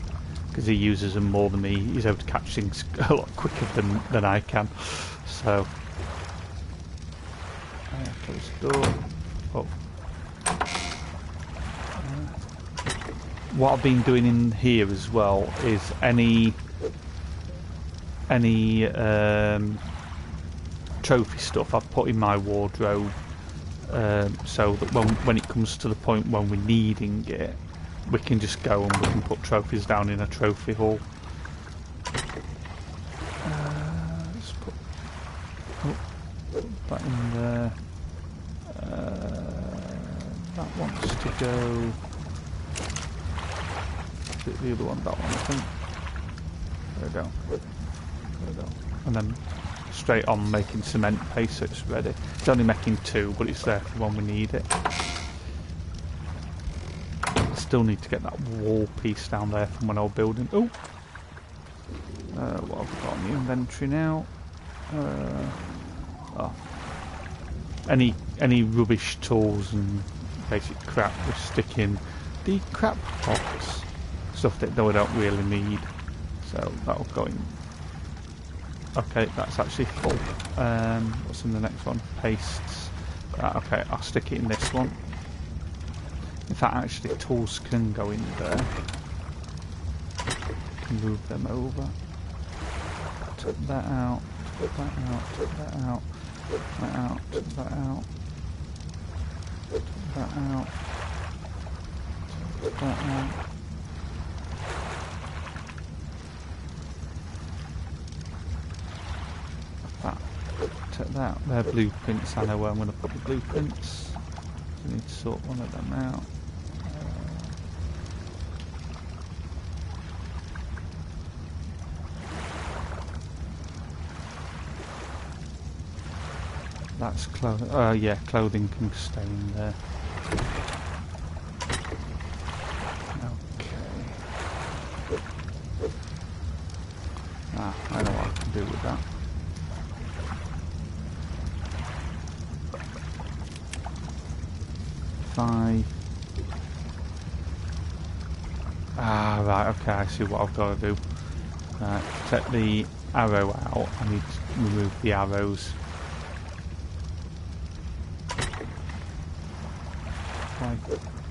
because he uses them more than me. He's able to catch things a lot quicker than I can. So, close the door. Oh. What I've been doing in here as well is any trophy stuff I've put in my wardrobe, so that when it comes to the point when we're needing it, we can just go and we can put trophies down in a trophy hall. Let's put that in there. That wants to go. The other one, that one, I think. There we go. There we go. And then straight on making cement paste, so it's ready. It's only making 2, but it's there for when we need it. Still need to get that wall piece down there from when I was building. Oh! What have I got in the inventory now? Oh. Any rubbish tools and basic crap we stick in the crap box. Stuff that we don't really need. So that'll go in. Okay, that's actually full. What's in the next one? Pastes. Okay, I'll stick it in this one. In fact, actually, tools can go in there. Can move them over. Took that out. Took that out. Took that out. Took that out. Took that out. Took that out. Took that out. Take that. They're blueprints. I know where I'm going to put the blueprints. I need to sort one of them out. That's clothing. Yeah, clothing can stay in there. Okay. I know what I can do with that. Right, okay, I see what I've got to do. Right, to take the arrow out, I need to remove the arrows. If I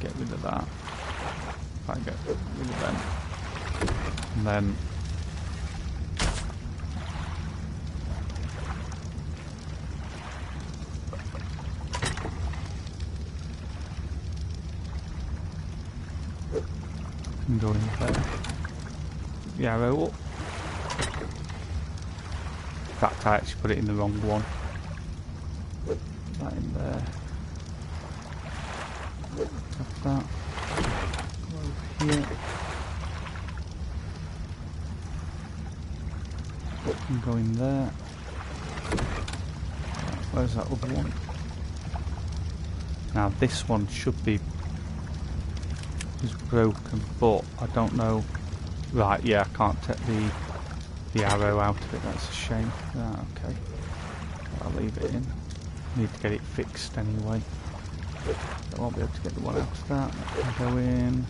get rid of that, if I get rid of them, and then can go in there. The arrow up. In fact, I actually put it in the wrong one. Put that in there. Tap that. Go over here. And go in there. Where's that other one? Now this one should be broken, but I don't know. Right, yeah, I can't take the arrow out of it. That's a shame. Right, okay. I'll leave it in. Need to get it fixed anyway. I won't be able to get the one out of that. That can go in.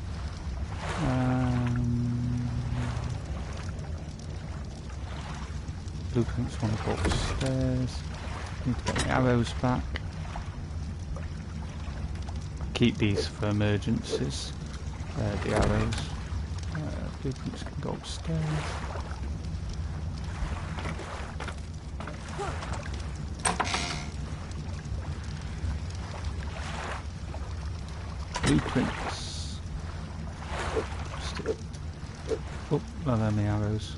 Blueprints want to go upstairs. Need to get the arrows back. Keep these for emergencies. The arrows. Blueprints can go upstairs. Blueprints. Oh, no, then the arrows.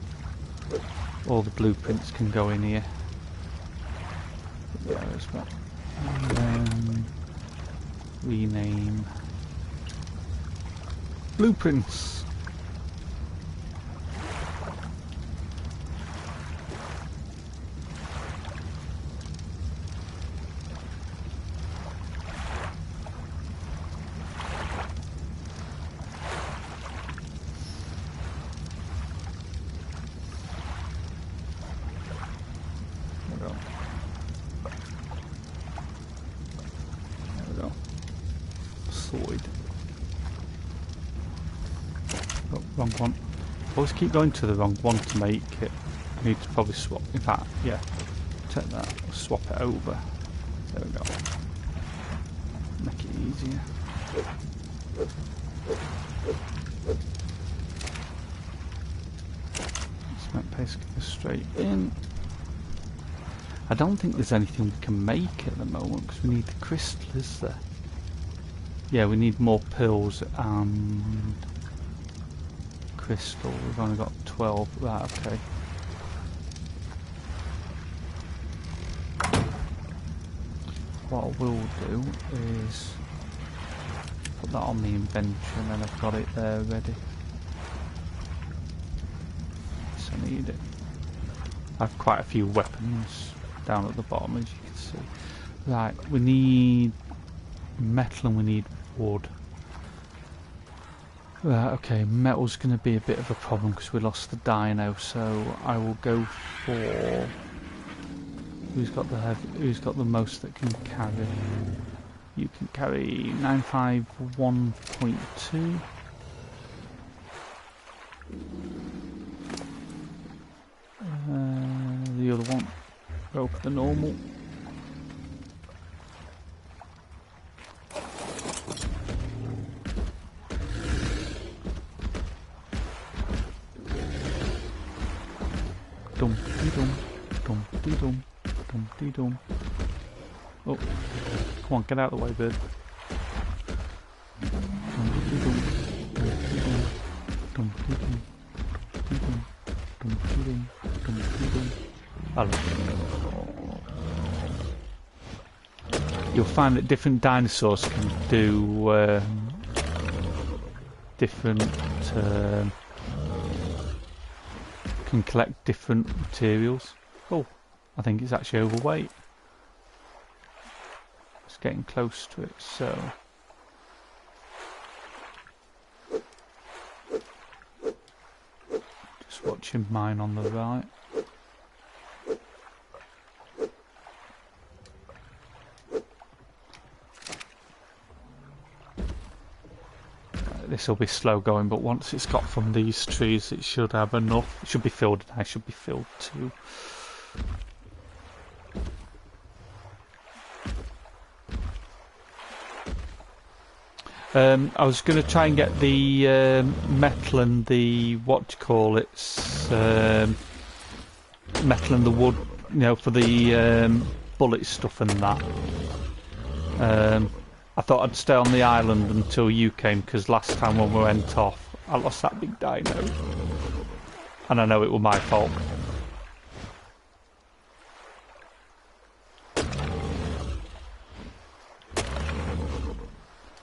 All the blueprints can go in here. Put the arrows back. And then rename blueprints. Wrong one. Always keep going to the wrong one to make it. I need to probably swap. In fact, yeah, take that, swap it over. There we go. Make it easier. Cement paste goes straight in. I don't think there's anything we can make at the moment because we need the crystal, is there? Yeah, we need more pearls and crystal. We've only got 12. Right, okay. What I will do is put that on the inventory and then I've got it there ready. So I need it. I have quite a few weapons down at the bottom, as you can see. Right, we need metal and we need wood. Right, okay, metal's going to be a bit of a problem because we lost the dino, so I will go for who's got the most that can carry. You can carry 951.2. The other one, go for the normal. Dum dee dum, dum dee dum, dum dee dum. Oh, come on, get out of the way, bird. Dum dee dum, dum dee dum, dum dee dum, dum dee dum, dum dee dum, dum dee dum. Hello. You'll find that different dinosaurs can do different. Can collect different materials. Oh, I think it's actually overweight. It's getting close to it, so just watching mine on the right. This this will be slow going, but once it's got from these trees, it should have enough. It should be filled, and I should be filled too. I was going to try and get the metal and the metal and the wood, you know, for the bullet stuff and that. I thought I'd stay on the island until you came, because last time when we went off, I lost that big dino, and I know it was my fault.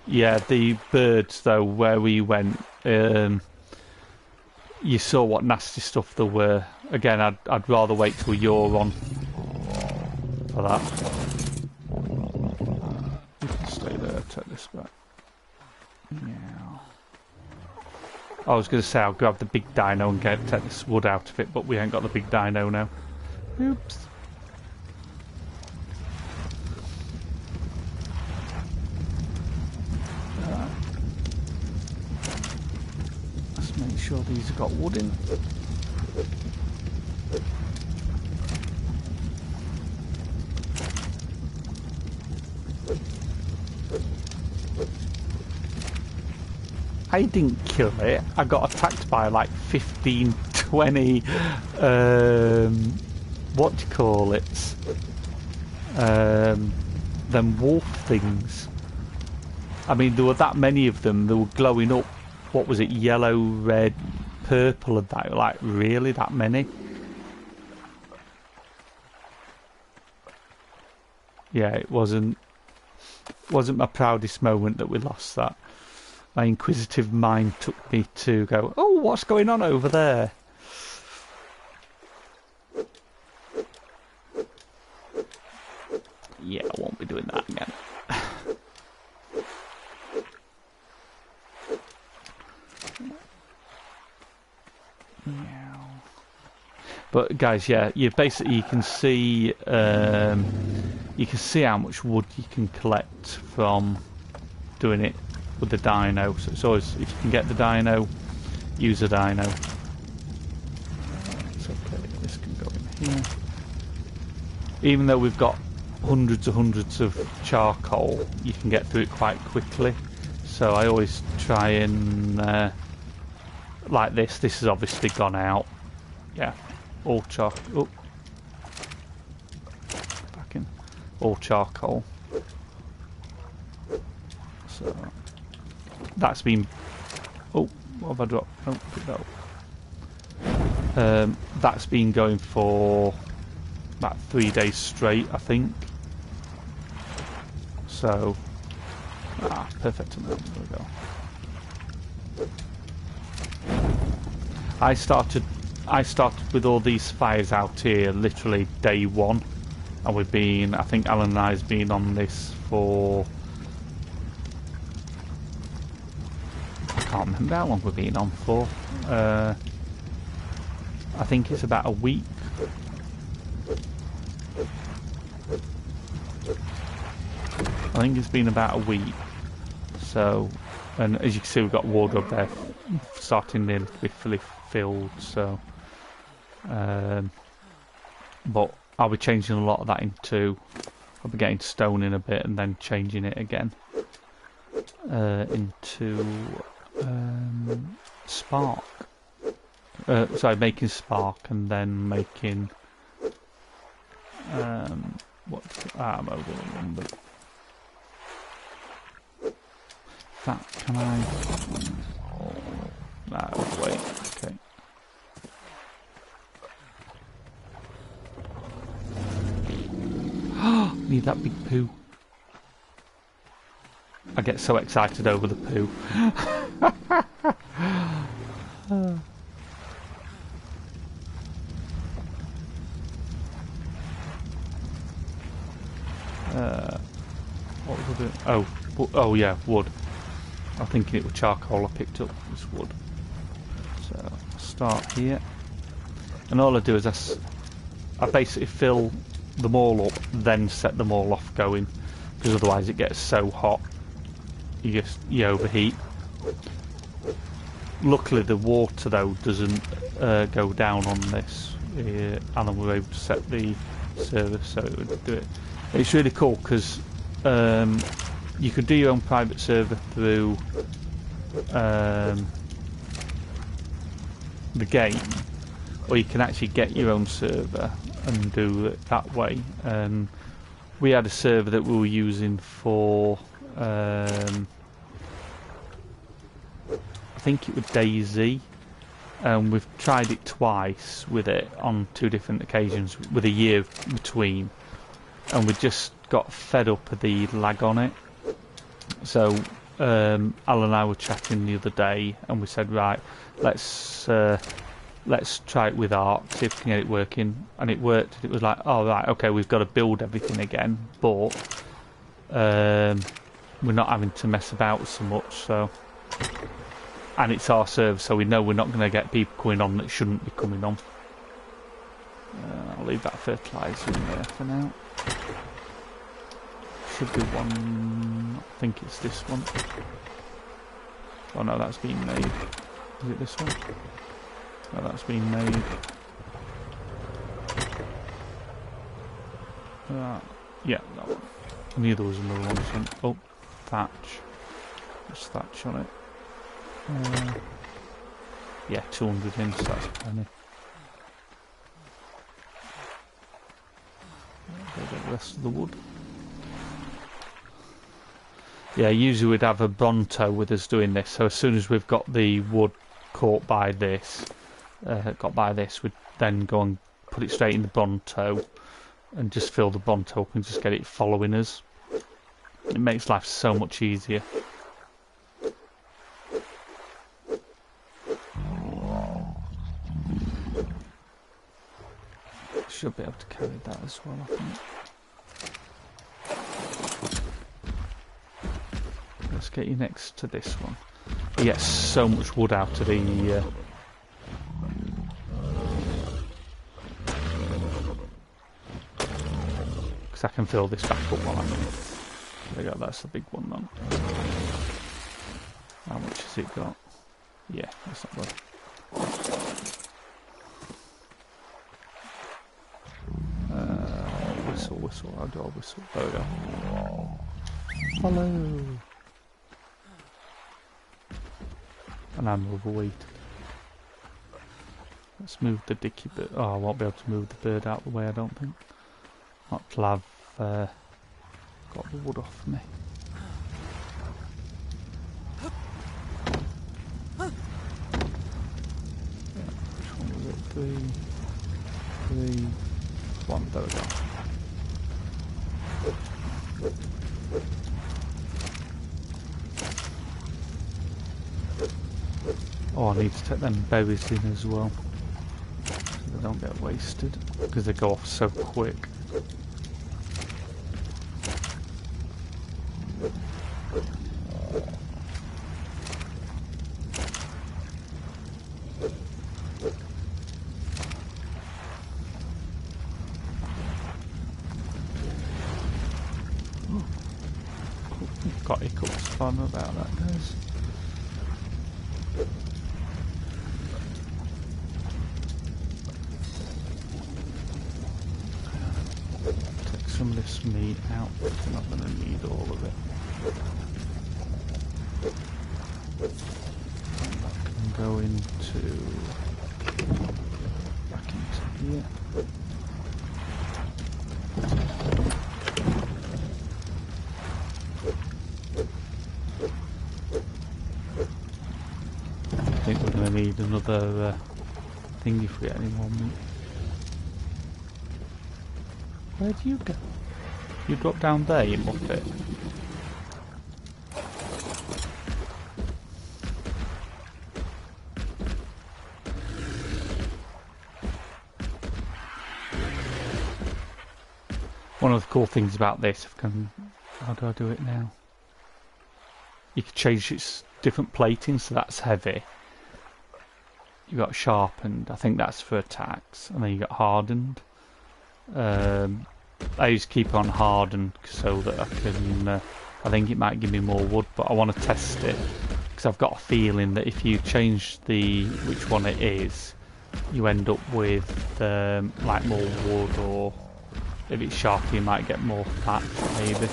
Yeah, the birds though, where we went, you saw what nasty stuff there were. Again, I'd rather wait till you're on for that. You can stay there, take this back. Yeah. I was going to say I'll grab the big dino and take this wood out of it, but we ain't got the big dino now. Oops. Make sure these have got wood in. I didn't kill it. I got attacked by like 15, 20 what do you call it? Them wolf things. I mean, there were that many of them. They were glowing up. What was it? Yellow, red, purple, and that. Like, really, that many? Yeah, it wasn't my proudest moment that we lost that. My inquisitive mind took me to go, oh, what's going on over there? Yeah, I won't be doing that again. But guys, yeah, you can see how much wood you can collect from doing it with the dino. So it's always, if you can get the dino, use a dino. It's okay, this can go in here. Even though we've got hundreds of charcoal, you can get through it quite quickly. So I always try and like this has obviously gone out. Yeah. All charcoal. Back in. All charcoal. So that's been. Oh, what have I dropped? Oh, pick that up. That's been going for about 3 days straight, I think. So, perfect amount. There we go. I started with all these fires out here literally day one, and we've been, I think Alan and I's been on this for, I can't remember how long we've been on for. I think it's about a week. I think it's been about a week. So, and as you can see, we've got wardrobe there starting nearly to be fully filled, so but I'll be changing a lot of that into, I'll be getting stone in a bit and then changing it again into spark, sorry, making spark, and then making what, I'm over. That, can I? No, wait, okay. Need that big poo. I get so excited over the poo. What was I doing? Oh yeah, wood. I'm thinking it was charcoal I picked up. It's wood. So I'll start here, and all I do is I basically fill them all up, then set them all off going, because otherwise it gets so hot you overheat. luckily the water though doesn't go down on this, and we were able to set the server so it would do it. It's really cool because you could do your own private server through the game, or you can actually get your own server and do it that way. We had a server that we were using for I think it was DayZ, and we've tried it twice with it on 2 different occasions with a year between, and we just got fed up of the lag on it. So Al and I were chatting the other day and we said, right, let's try it with Ark, see if we can get it working. And it worked. It was like, oh right, okay, we've got to build everything again, but we're not having to mess about so much. So, and it's our server, so we know we're not going to get people coming on that shouldn't be coming on. I'll leave that fertiliser in there for now. Should be one, I think it's this one. Oh no, that's been made. Is it this one? No, that's been made. Yeah, that one. And the other was another one. Oh, thatch. There's thatch on it. Yeah, 200 in, so that's plenty. Go get the rest of the wood. Yeah, usually we'd have a Bronto with us doing this, so as soon as we've got the wood caught by this, we'd then go and put it straight in the Bronto and just fill the Bronto up and just get it following us. It makes life so much easier. Should be able to carry that as well, I think. Let's get you next to this one. You get so much wood out of the because I can fill this back up while I'm in it. There you go, that's the big one then. How much has it got? Yeah, that's not bad. Whistle, how do I whistle? There we go. Hello! And I'm overweighted. Let's move the dicky bit. Oh, I won't be able to move the bird out of the way, I don't think. Not till I've got the wood off me. Yeah, which one was it? 3, 1, there we go. Oh, I need to take them berries in as well, so they don't get wasted, because they go off so quick. Got hiccups, fun about that, guys. Take some of this meat out, but we're not going to need all of it. And that can go into back into here. I think we're going to need another thing if we get any more meat. Where do you go? You drop down there, you muppet. One of the cool things about this, how do I do it now? You can change its different plating, so that's heavy. You got sharpened, I think that's for attacks, and then you got hardened. I used to keep on hardened so that I can. I think it might give me more wood, but I want to test it because I've got a feeling that if you change which one it is, you end up with like more wood, or if it's sharper you might get more thatch maybe.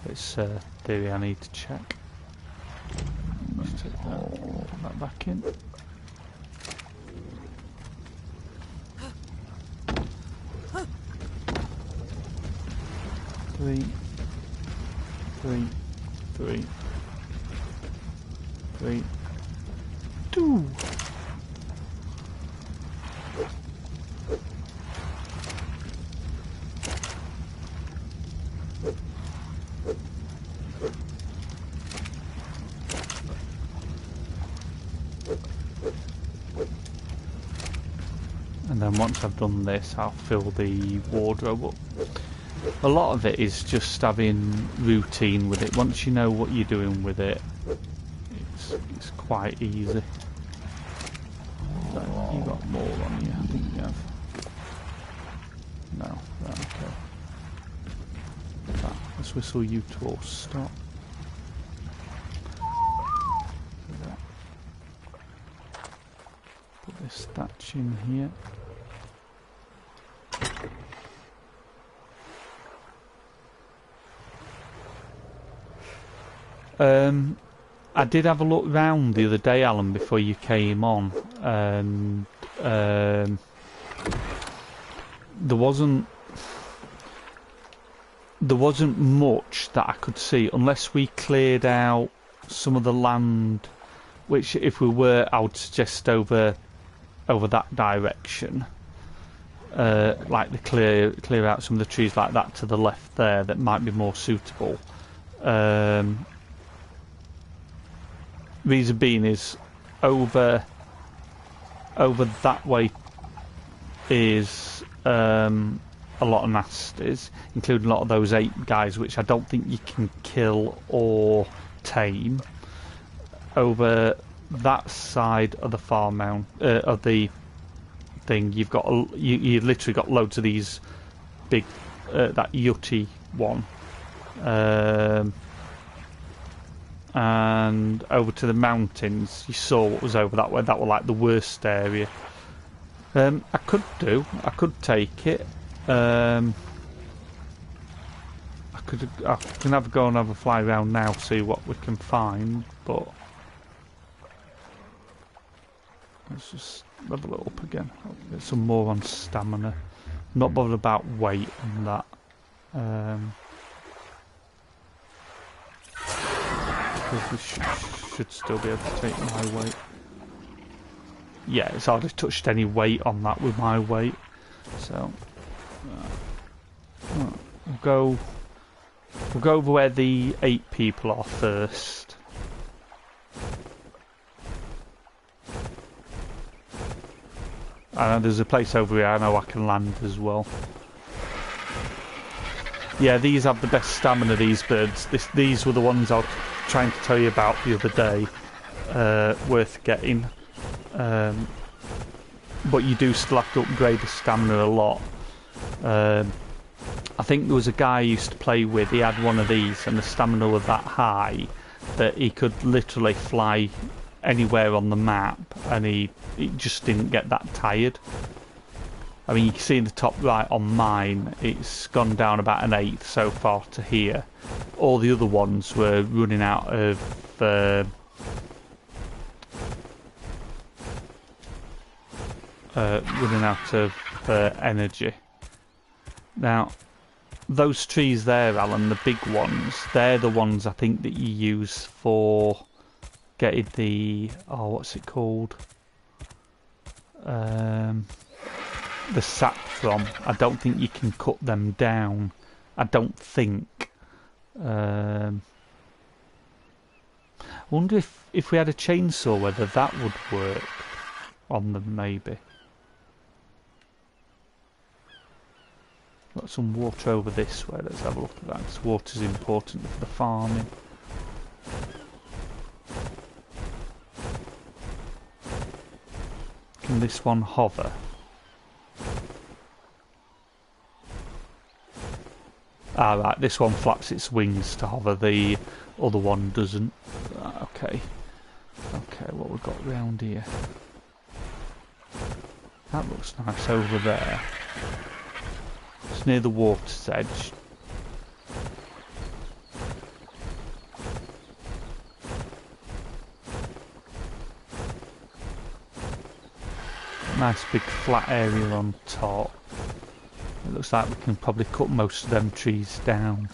It's a theory I need to check. Let's take put that back in. Three, 2. And then once I've done this, I'll fill the wardrobe up. A lot of it is just having routine with it. Once you know what you're doing with it, it's quite easy. So you got more on you, I think you have. No, right, okay. Right, let's whistle you to all stop. Put this thatch in here. I did have a look round the other day, Alan, before you came on, and there wasn't much that I could see unless we cleared out some of the land, which if we were, I would suggest over that direction, like the clear out some of the trees like that to the left there that might be more suitable. Reason being is over that way is a lot of nasties, including a lot of those ape guys, which I don't think you can kill or tame. Over that side of the farm mount of the thing, you've got you literally got loads of these big that yutty one. And over to the mountains, you saw what was over that way. That was like the worst area. I could take it. I can have a go and have a fly around now, see what we can find. But let's just level it up again. I'll get some more on stamina. Not bothered about weight and that. Because we should still be able to take my weight. Yeah, it's hardly touched any weight on that with my weight. So we'll go over where the 8 people are first. And there's a place over here I know I can land as well. Yeah, these have the best stamina, these birds. These were the ones I was trying to tell you about the other day. Worth getting. But you do still have to upgrade the stamina a lot. I think there was a guy I used to play with, he had one of these and the stamina was that high that he could literally fly anywhere on the map and he just didn't get that tired. I mean, you can see in the top right on mine, it's gone down about an 1/8 so far to here. All the other ones were running out of energy. Now, those trees there, Alan, the big ones, they're the ones I think that you use for getting the, what's it called? The sap from. I don't think you can cut them down. I don't think. I wonder if we had a chainsaw whether that would work on them maybe. Got some water over this way, let's have a look at that, because water's important for the farming. Can this one hover? Ah, right, this one flaps its wings to hover, the other one doesn't. Okay. Okay, what we've got round here? That looks nice over there. It's near the water's edge. Nice big flat area on top. It looks like we can probably cut most of them trees down.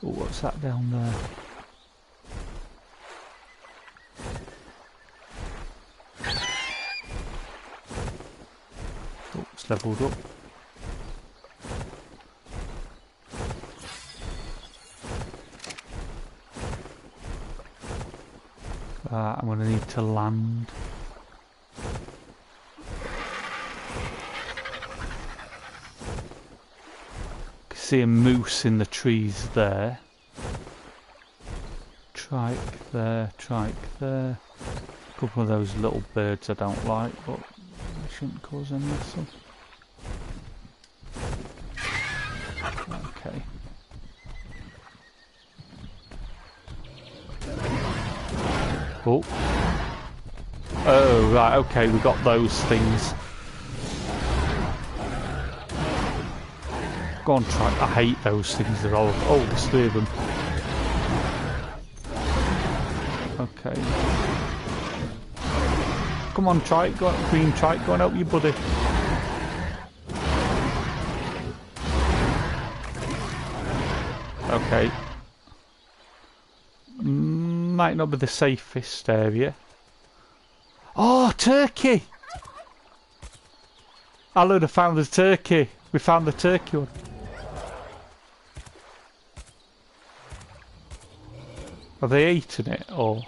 Oh, what's that down there? Oh, it's levelled up. I'm going to need to land. Can see a moose in the trees there. Trike there, trike there. A couple of those little birds I don't like, but they shouldn't cause any hassle. Okay. Oh. Oh, right, okay, we got those things. Go on, Trike. I hate those things, they're all... Oh, there's 3 of them. Okay. Come on, Trike, go on, green Trike, go and help your buddy. Okay. Might not be the safest area. Oh, turkey! Alan, I found the turkey. We found the turkey one. Are they eating it, or...?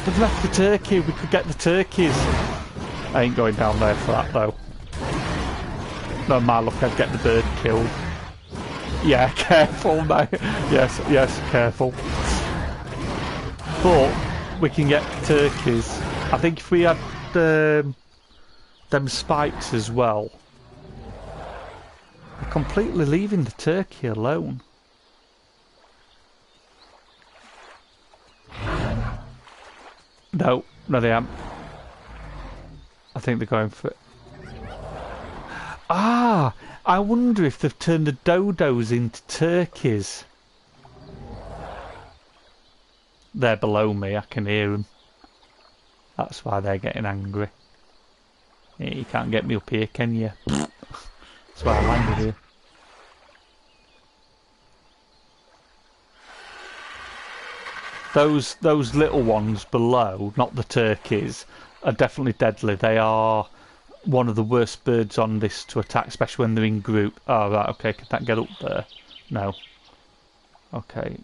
They've left the turkey, we could get the turkeys. I ain't going down there for that, though. No, my luck, I'd get the bird killed. Yeah, careful, mate. Yes, yes, careful. But, we can get turkeys. I think if we had them spikes as well. We're completely leaving the turkey alone. No, no they aren't. I think they're going for it. Ah! I wonder if they've turned the dodos into turkeys. They're below me, I can hear them. That's why they're getting angry. Yeah, you can't get me up here, can you? That's why I landed here. Those little ones below, not the turkeys, are definitely deadly. They are one of the worst birds on this to attack, especially when they're in group. Oh, right, okay, can that get up there? No. Okay.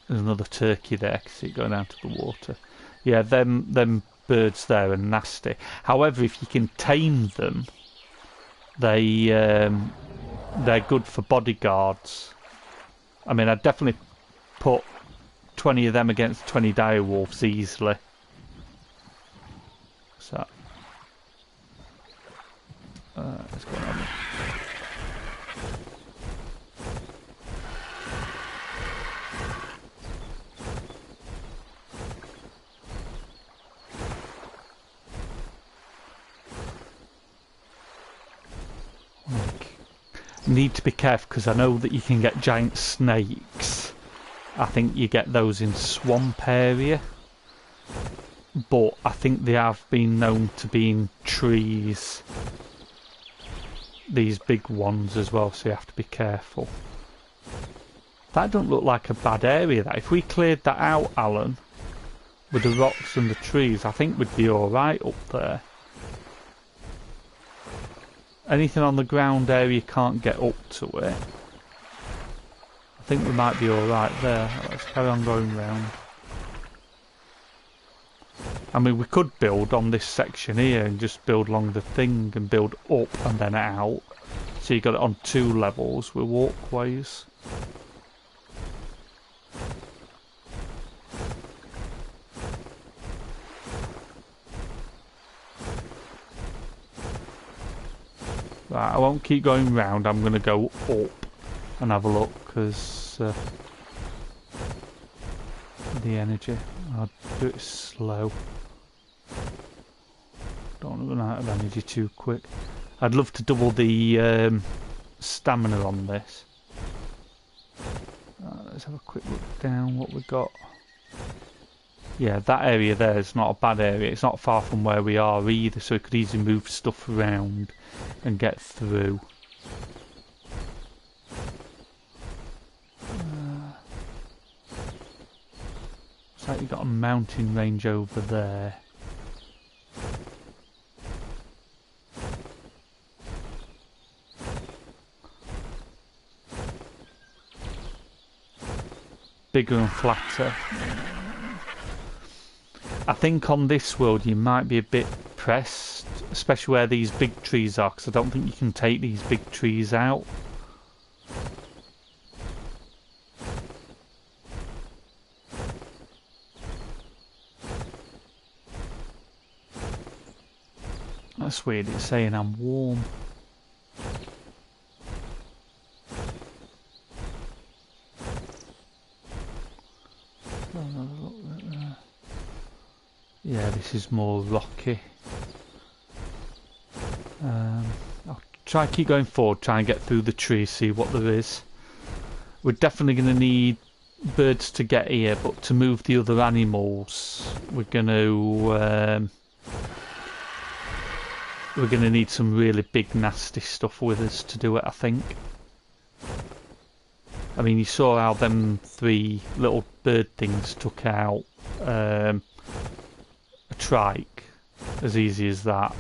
There's another turkey there, I can see it going down to the water. Yeah, them birds there are nasty. However, if you can tame them, they're good for bodyguards. I mean, I'd definitely put 20 of them against 20 dire wolves easily. What's that? Let's go on. Need to be careful because I know that you can get giant snakes. I think you get those in swamp area, but I think they have been known to be in trees, these big ones as well, so you have to be careful. That don't look like a bad area, that. If we cleared that out, Alan, with the rocks and the trees, I think we'd be alright up there. Anything on the ground area you can't get up to it. I think we might be alright there. Let's carry on going round. I mean, we could build on this section here and just build along the thing and build up and then out. So you got it on 2 levels with walkways. Right, I won't keep going round. I'm going to go up and have a look because the energy. I'll do it slow. Don't want to run out of energy too quick. I'd love to double the stamina on this. Let's have a quick look down what we've got. Yeah, that area there is not a bad area. It's not far from where we are either, so we could easily move stuff around and get through. Looks like you've got a mountain range over there. Bigger and flatter. I think on this world you might be a bit pressed, especially where these big trees are, because I don't think you can take these big trees out. That's weird, it's saying I'm warm. Yeah, this is more rocky. I'll try and keep going forward, try and get through the trees, see what there is. We're definitely going to need birds to get here, but to move the other animals, we're going to need some really big, nasty stuff with us to do it, I think. I mean, you saw how them 3 little bird things took out a trike, as easy as that,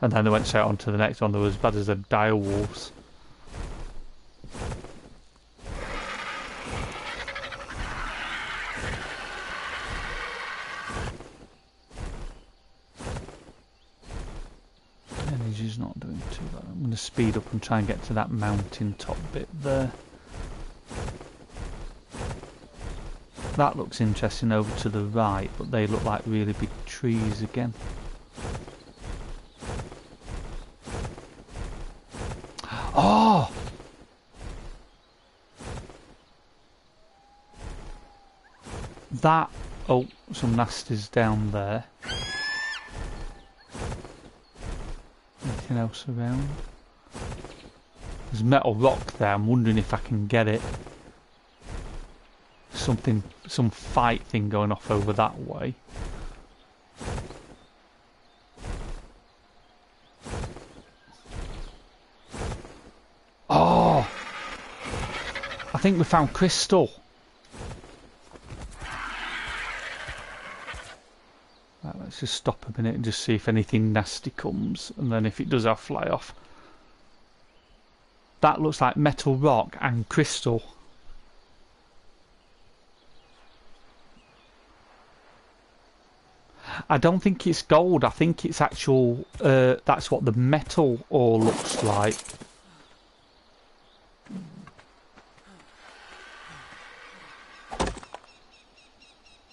and then they went straight on to the next one. They were as bad as the dire wolves. Energy's not doing too bad. I'm going to speed up and try and get to that mountain top bit there. That looks interesting over to the right, but they look like really big trees again. Oh! That... Oh, some nasties down there. Anything else around? There's metal rock there. I'm wondering if I can get it. Some fight thing going off over that way. Oh! I think we found crystal. Right, let's just stop a minute and just see if anything nasty comes, and then if it does, I'll fly off. That looks like metal rock and crystal. I don't think it's gold. I think it's actual... that's what the metal ore looks like.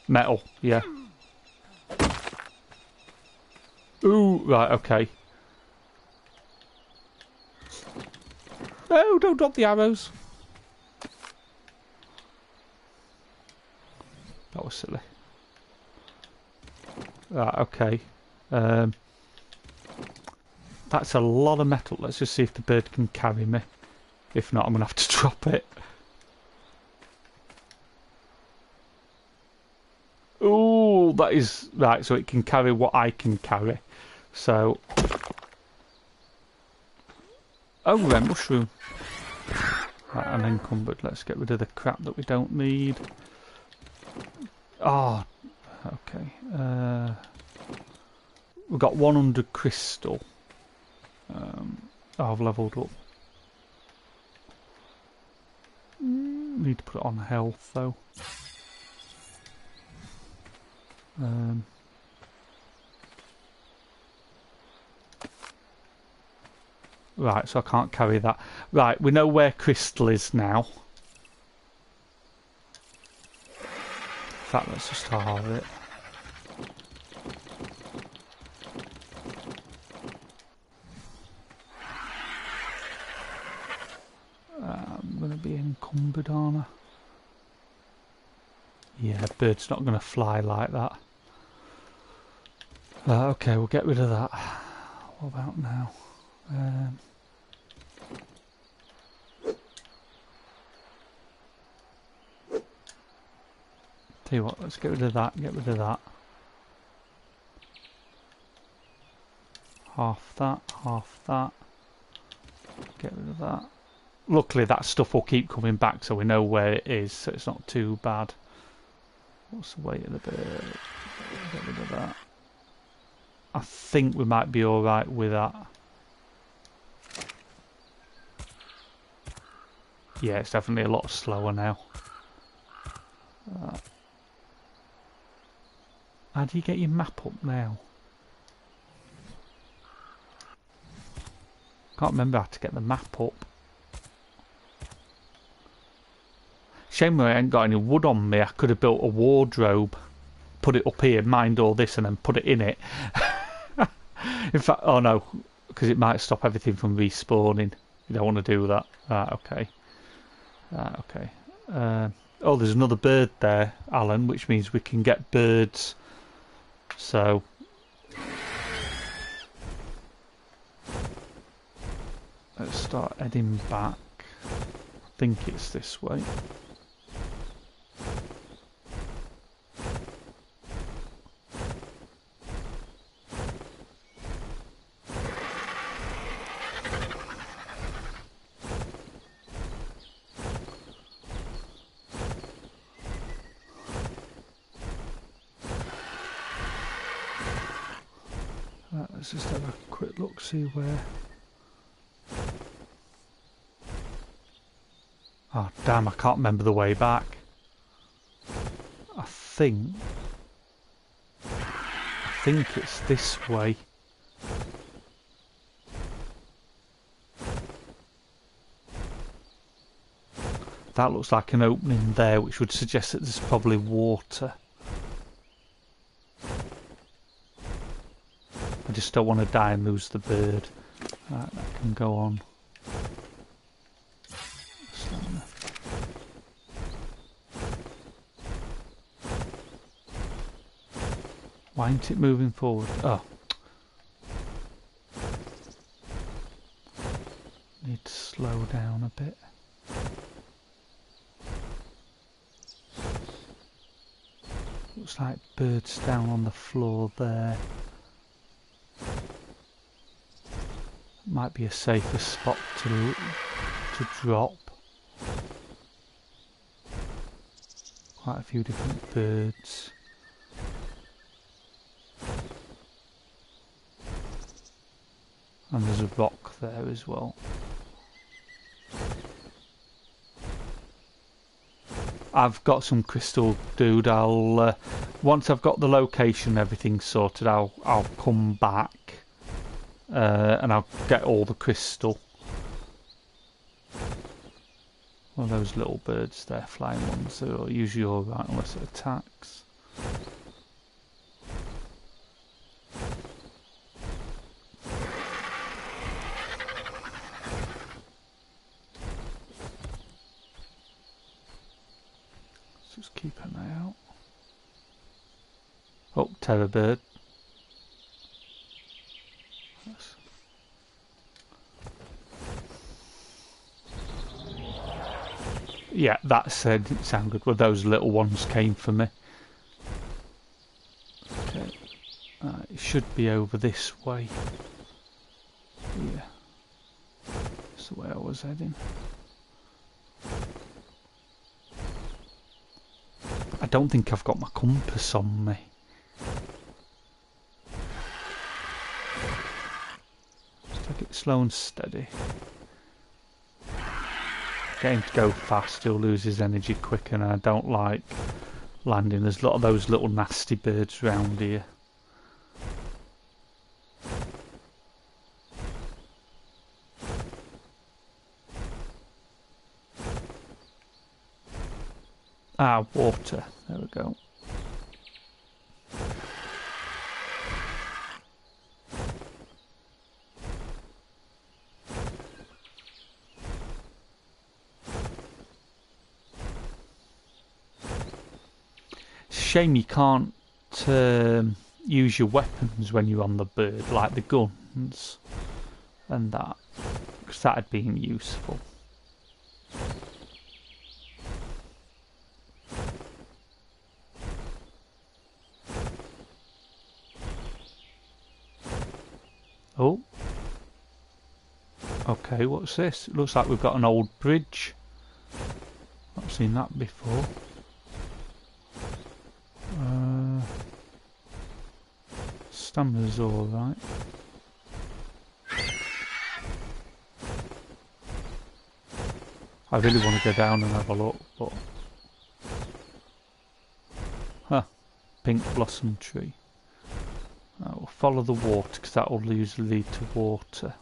Metal, yeah. Ooh, right, okay. No, don't drop the arrows. That was silly. Right, okay. That's a lot of metal. Let's just see if the bird can carry me. If not, I'm going to have to drop it. Ooh, that is... Right, so it can carry what I can carry. So... Oh, red mushroom. Right, unencumbered. Let's get rid of the crap that we don't need. Oh, okay. We've got 100 crystal. I've levelled up. Need to put it on health though. Right, so I can't carry that. Right, we know where crystal is now. In fact, let's just halve it. be encumbered, aren't I? Yeah, bird's not going to fly like that. Okay, we'll get rid of that. What about now? Tell you what, let's get rid of that, get rid of that. Half that, half that. Get rid of that. Luckily that stuff will keep coming back so we know where it is, so it's not too bad. What's the weight of the bird? Get rid of that. I think we might be alright with that. Yeah, it's definitely a lot slower now. How do you get your map up now? Can't remember how to get the map up. Shame I ain't got any wood on me. I could have built a wardrobe, put it up here, mined all this, and then put it in it. In fact, oh no, because it might stop everything from respawning. You don't want to do that. Right, okay. Right, okay. Oh, there's another bird there, Alan, which means we can get birds. So let's start heading back. I think it's this way. Let's just have a quick look, see where. Oh damn, I can't remember the way back. I think it's this way. That looks like an opening there, which would suggest that there's probably water. I just don't want to die and lose the bird. Right, that can go on. Why isn't it moving forward? Oh. Need to slow down a bit. Looks like birds down on the floor there. Might be a safer spot to drop. Quite a few different birds. And there's a rock there as well. I've got some crystal, dude. I'll once I've got the location and everything sorted, I'll come back and I'll get all the crystal. Well, those little birds there, flying ones, are usually alright unless it attacks. Just keep an eye out. Oh, terror bird. Yes. Yeah, that didn't sound good. Well, those little ones came for me. Okay, it should be over this way. Yeah, that's the way I was heading. I don't think I've got my compass on me. Just take it slow and steady. Get him to go fast, he'll lose his energy quick, and I don't like landing. There's a lot of those little nasty birds around here. Ah, water. There we go. shame you can't use your weapons when you're on the bird, like the guns and that, because that'd be useful. Oh. Okay, what's this? It looks like we've got an old bridge. Not seen that before. Stamina's alright. I really want to go down and have a look, but... Huh. Pink blossom tree. We'll follow the water, because that will usually lead to water.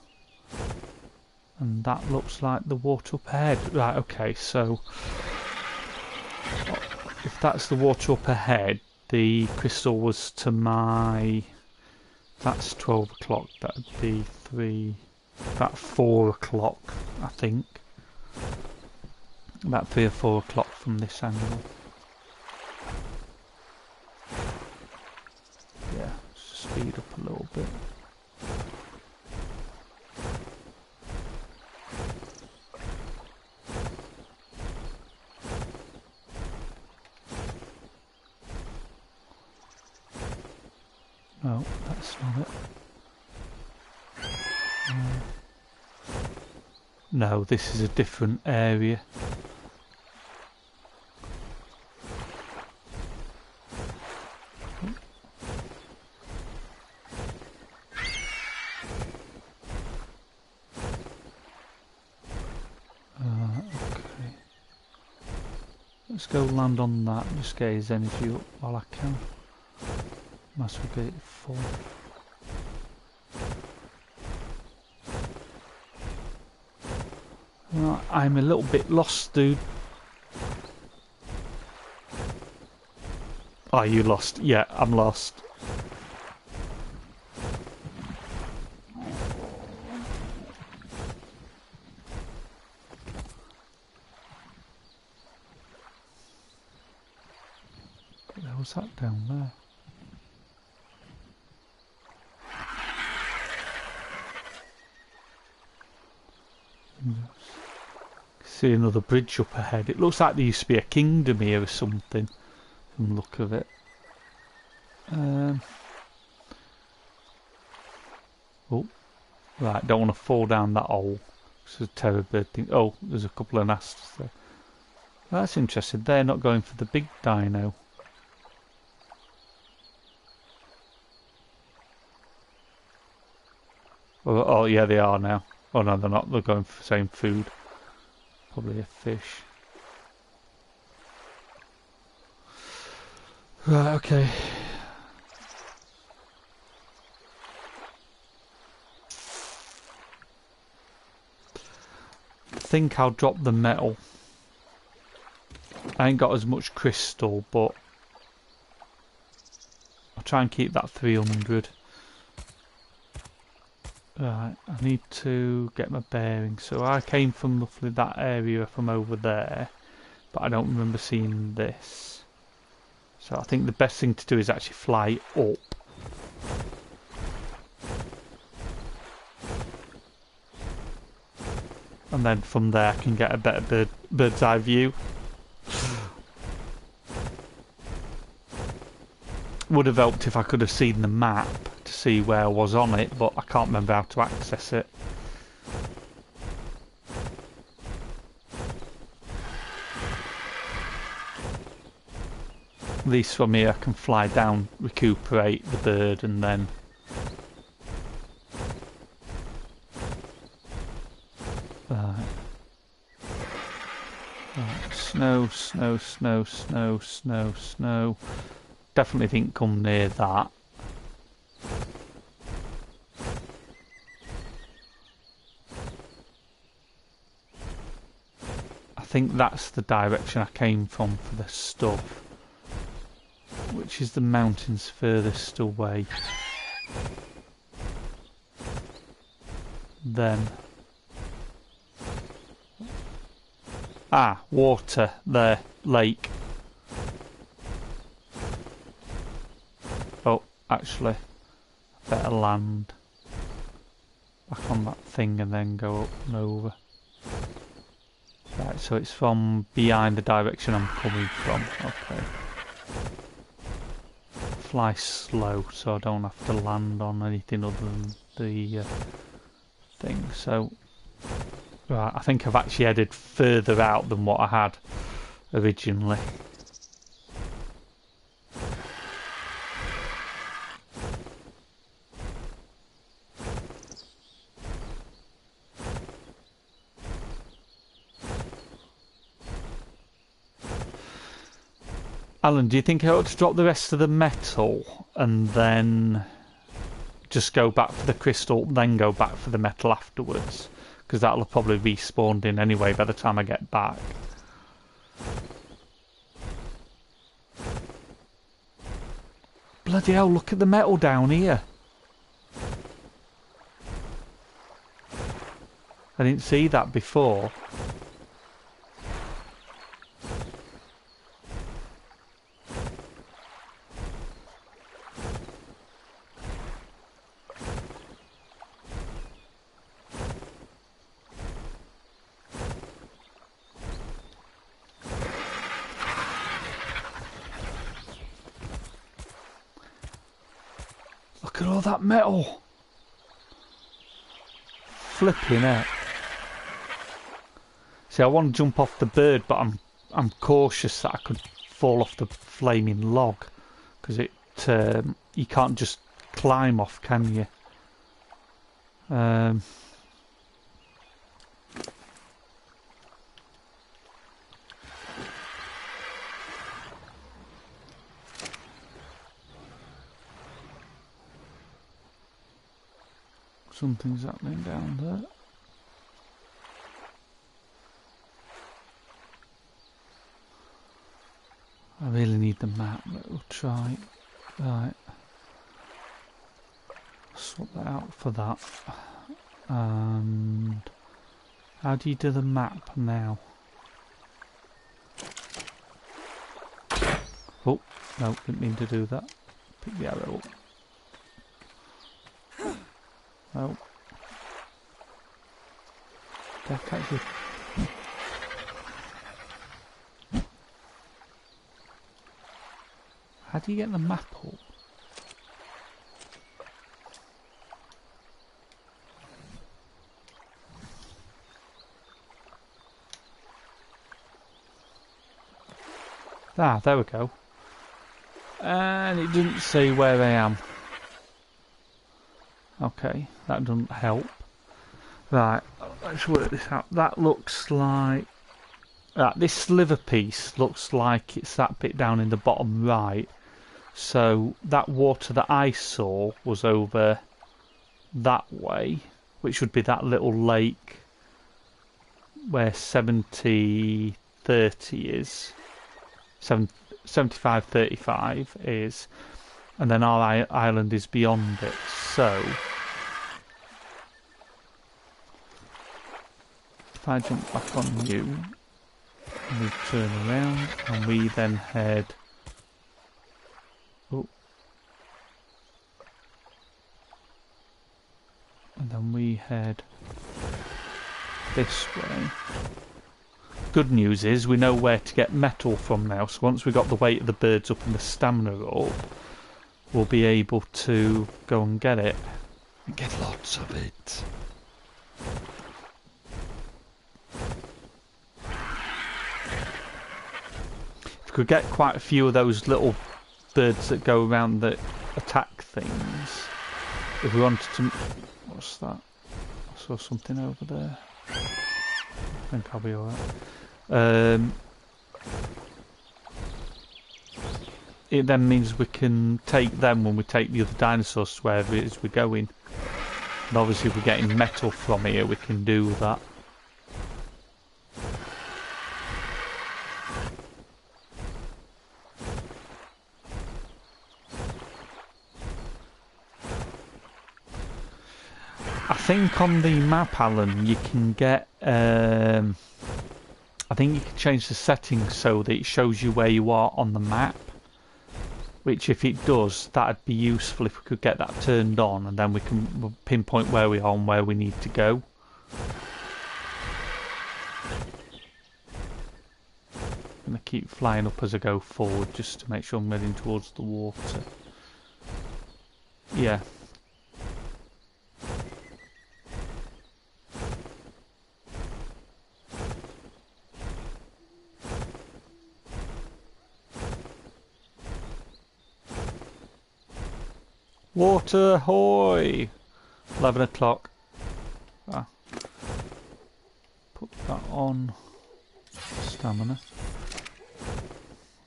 And that looks like the water up ahead. Right, okay, so... if that's the water up ahead, the crystal was to my... That's 12 o'clock, that'd be 3... About 4 o'clock, I think. About 3 or 4 o'clock from this angle. Yeah, speed up a little bit. No, that's not it. No, this is a different area. Okay. Let's go land on that and just get his energy up while I can. Might as well get it full. Right, I'm a little bit lost, dude. Are you lost? Yeah, I'm lost. What the hell's that down there? See another bridge up ahead. It looks like there used to be a kingdom here or something, from the look of it. Oh, right, don't want to fall down that hole. It's a terror bird thing. Oh, there's a couple of nests there. That's interesting. They're not going for the big dino. Oh yeah, they are now. Oh no, they're not. They're going for the same food. Probably a fish. Right, okay. I think I'll drop the metal. I ain't got as much crystal, but I'll try and keep that 300. Right, I need to get my bearings. So I came from roughly that area from over there, but I don't remember seeing this. So I think the best thing to do is actually fly up. And then from there I can get a better bird's eye view. Would have helped if I could have seen the map to see where I was on it, but I can't remember how to access it. At least from here I can fly down, recuperate the bird, and then... Right. Snow, snow, snow, snow, snow, snow. Definitely didn't come near that. I think that's the direction I came from for the stuff. Which is the mountains furthest away. Then... Ah, water there, lake. actually. Better land back on that thing and then go up and over. Right, so it's from behind the direction I'm coming from. Okay. Fly slow so I don't have to land on anything other than the thing. So, right, I think I've actually headed further out than what I had originally. Alan, do you think I ought to drop the rest of the metal and then just go back for the crystal, then go back for the metal afterwards? Because that'll have probably respawned in anyway by the time I get back. Bloody hell, look at the metal down here. I didn't see that before. Look at all that metal. Flipping heck. See, I want to jump off the bird, but I'm cautious that I could fall off the flaming log, because it you can't just climb off, can you? Something's happening down there. I really need the map, but we'll try. Right. Swap that out for that. And how do you do the map now? Oh, no, didn't mean to do that. Pick the arrow up. Oh. Deck actually. How do you get the map up? Ah, there we go. And it didn't say where I am. Okay, that doesn't help. Right, let's work this out. That looks like... this sliver piece looks like it's that bit down in the bottom right. So that water that I saw was over that way, which would be that little lake where 7030 is. 7535 is. And then our island is beyond it. So if I jump back on you, and we turn around, and we then head... Oh. And then we head this way. Good news is we know where to get metal from now, so once we've got the weight of the birds up and the stamina up, we'll be able to go and get it. And get lots of it. If we could get quite a few of those little birds that go around that attack things. If we wanted to... What's that? I saw something over there. I think I'll be alright. It then means we can take them when we take the other dinosaurs to wherever it is we're going. And obviously if we're getting metal from here, we can do that. I think on the map, Alan, you can get... I think you can change the settings so that it shows you where you are on the map. Which, if it does, that'd be useful if we could get that turned on, and then we can pinpoint where we are and where we need to go. I'm going to keep flying up as I go forward, just to make sure I'm heading towards the water. Yeah. Water, ahoy! 11 o'clock. Ah. Put that on. Stamina.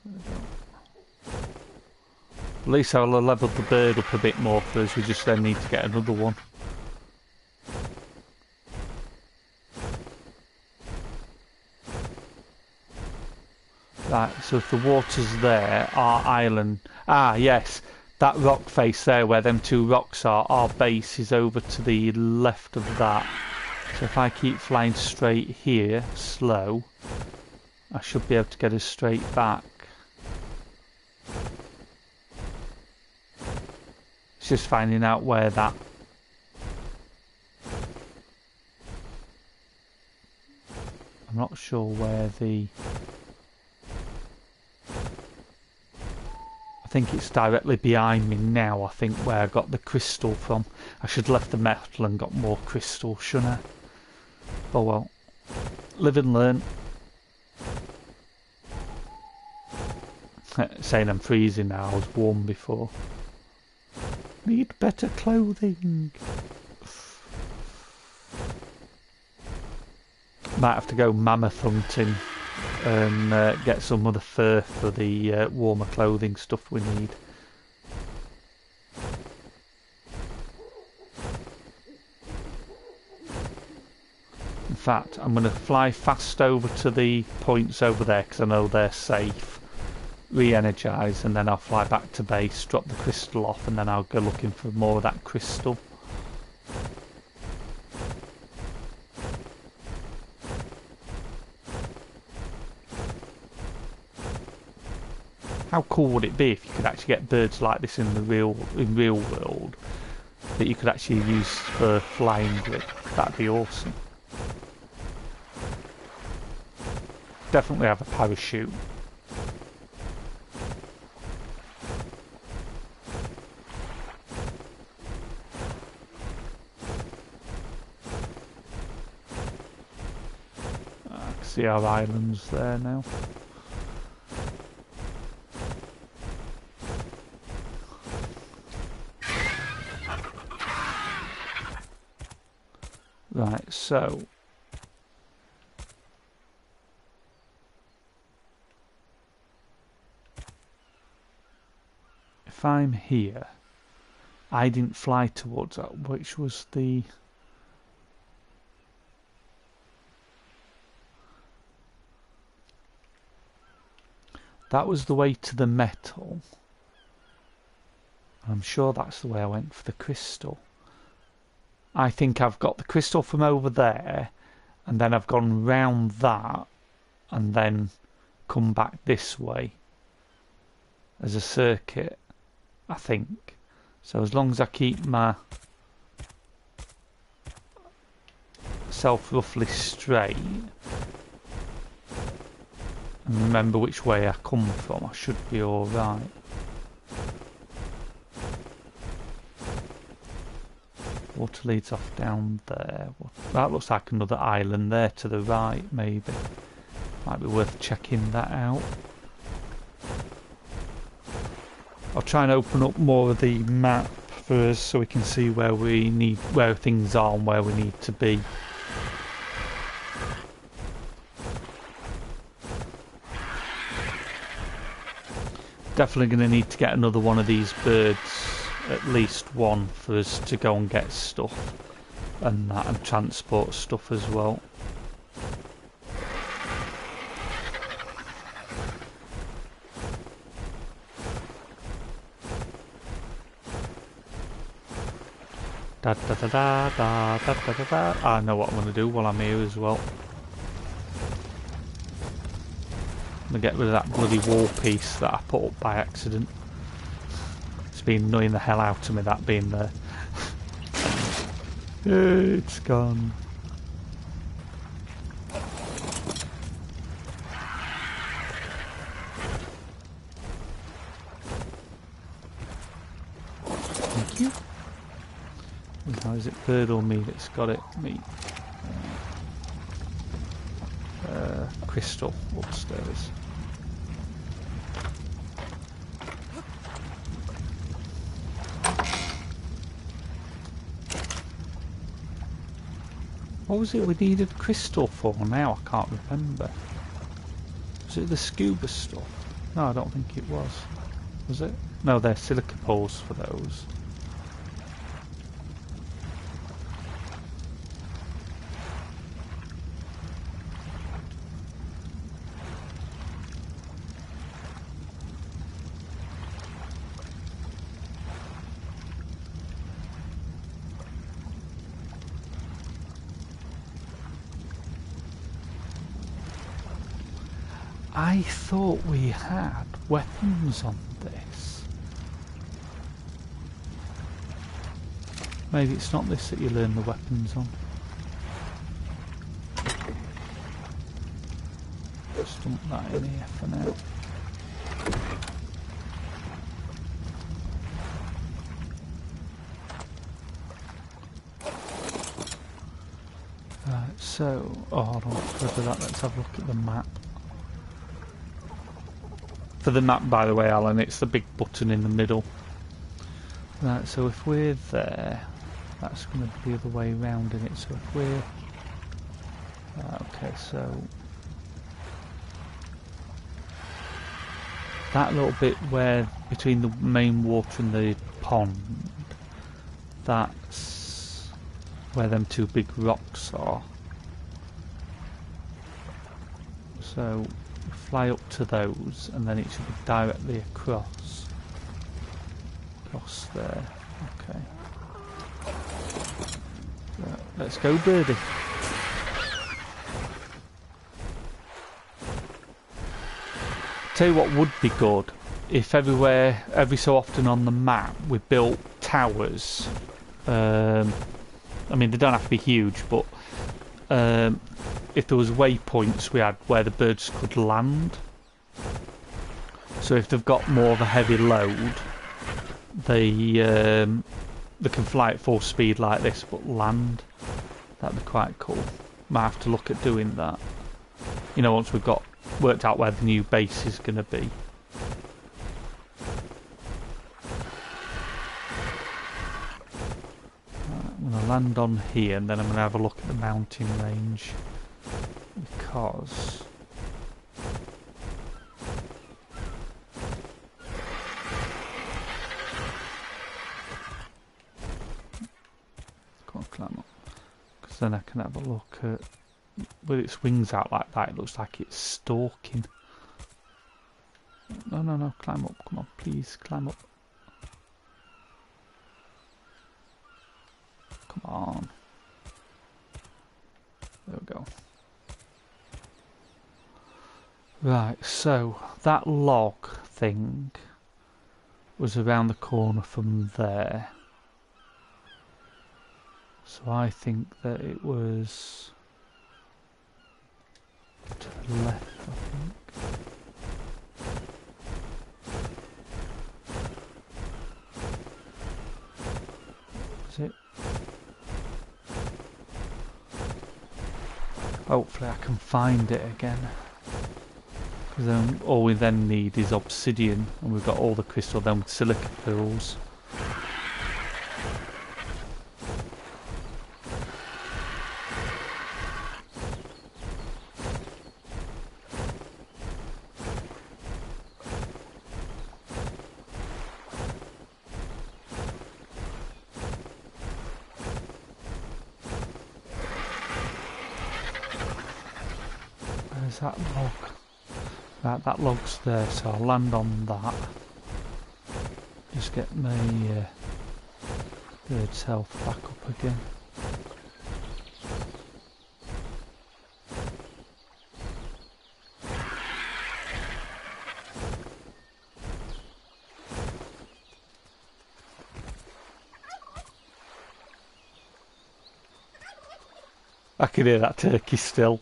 There we go. At least I'll have leveled the bird up a bit more for us. We just then need to get another one. Right, so if the water's there, our island... Ah, yes. That rock face there, where them two rocks are, our base is over to the left of that. So if I keep flying straight here, slow, I should be able to get us straight back. It's just finding out where that... I'm not sure where the... I think it's directly behind me now, I think, where I got the crystal from. I should have left the metal and got more crystal, shouldn't I? Oh well. Live and learn. Saying I'm freezing now, I was warm before. Need better clothing. Might have to go mammoth hunting and get some other fur for the warmer clothing stuff we need. In fact, I'm going to fly fast over to the points over there because I know they're safe. Re-energise, and then I'll fly back to base, drop the crystal off, and then I'll go looking for more of that crystal. How cool would it be if you could actually get birds like this in the real world that you could actually use for flying with? That'd be awesome. Definitely have a parachute. I can see our islands there now. Right, so if I'm here, I didn't fly towards that, which was the... That was the way to the metal. I'm sure that's the way I went for the crystal. I think I've got the crystal from over there, and then I've gone round that, and then come back this way as a circuit, I think. So as long as I keep my self roughly straight, and remember which way I come from, I should be alright. Water leads off down there. That looks like another island there to the right, maybe. Might be worth checking that out. I'll try and open up more of the map for us so we can see where things are and where we need to be. Definitely going to need to get another one of these birds. At least one for us to go and get stuff and that, and transport stuff as well. Da da da da da da da da da. I know what I'm going to do while I'm here as well. I'm going to get rid of that bloody wall piece that I put up by accident. been annoying the hell out of me, that being there. It's gone. Thank you. Now, is it bird or me that's got it? Me. Crystal upstairs. What was it we needed crystal for now? I can't remember. Was it the scuba stuff? No, I don't think it was. Was it? No, they're silica poles for those. I thought we had weapons on this. Maybe it's not this that you learn the weapons on. Just dump that in here for now. Right, so, oh, hold on, before that, let's have a look at the map. For the map, by the way, Alan, it's the big button in the middle. Right, so if we're there, that's going to be the other way round in it. So if we're... okay, so... that little bit where, between the main water and the pond, that's where them two big rocks are. So... fly up to those, and then it should be directly across there. Okay, so, let's go, birdie. Tell you what would be good, if every so often on the map we built towers. I mean, they don't have to be huge, but if there was waypoints we had where the birds could land. So if they've got more of a heavy load, they can fly at full speed like this but land. That'd be quite cool. Might have to look at doing that. You know, once we've got worked out where the new base is going to be. I'm going to land on here, and then I'm going to have a look at the mountain range. Because can't climb up, because then I can have a look at with its wings out like that. It looks like it's stalking. No, climb up, come on, please climb up. Come on, there we go. Right, so that log thing was around the corner from there. So I think that it was to the left, I think. Is it? Hopefully I can find it again. Because then all we then need is obsidian, and we've got all the crystal then with silica pearls. Where's that log? Right, that log's there, so I'll land on that. Just get my bird's health back up again. I can hear that turkey still.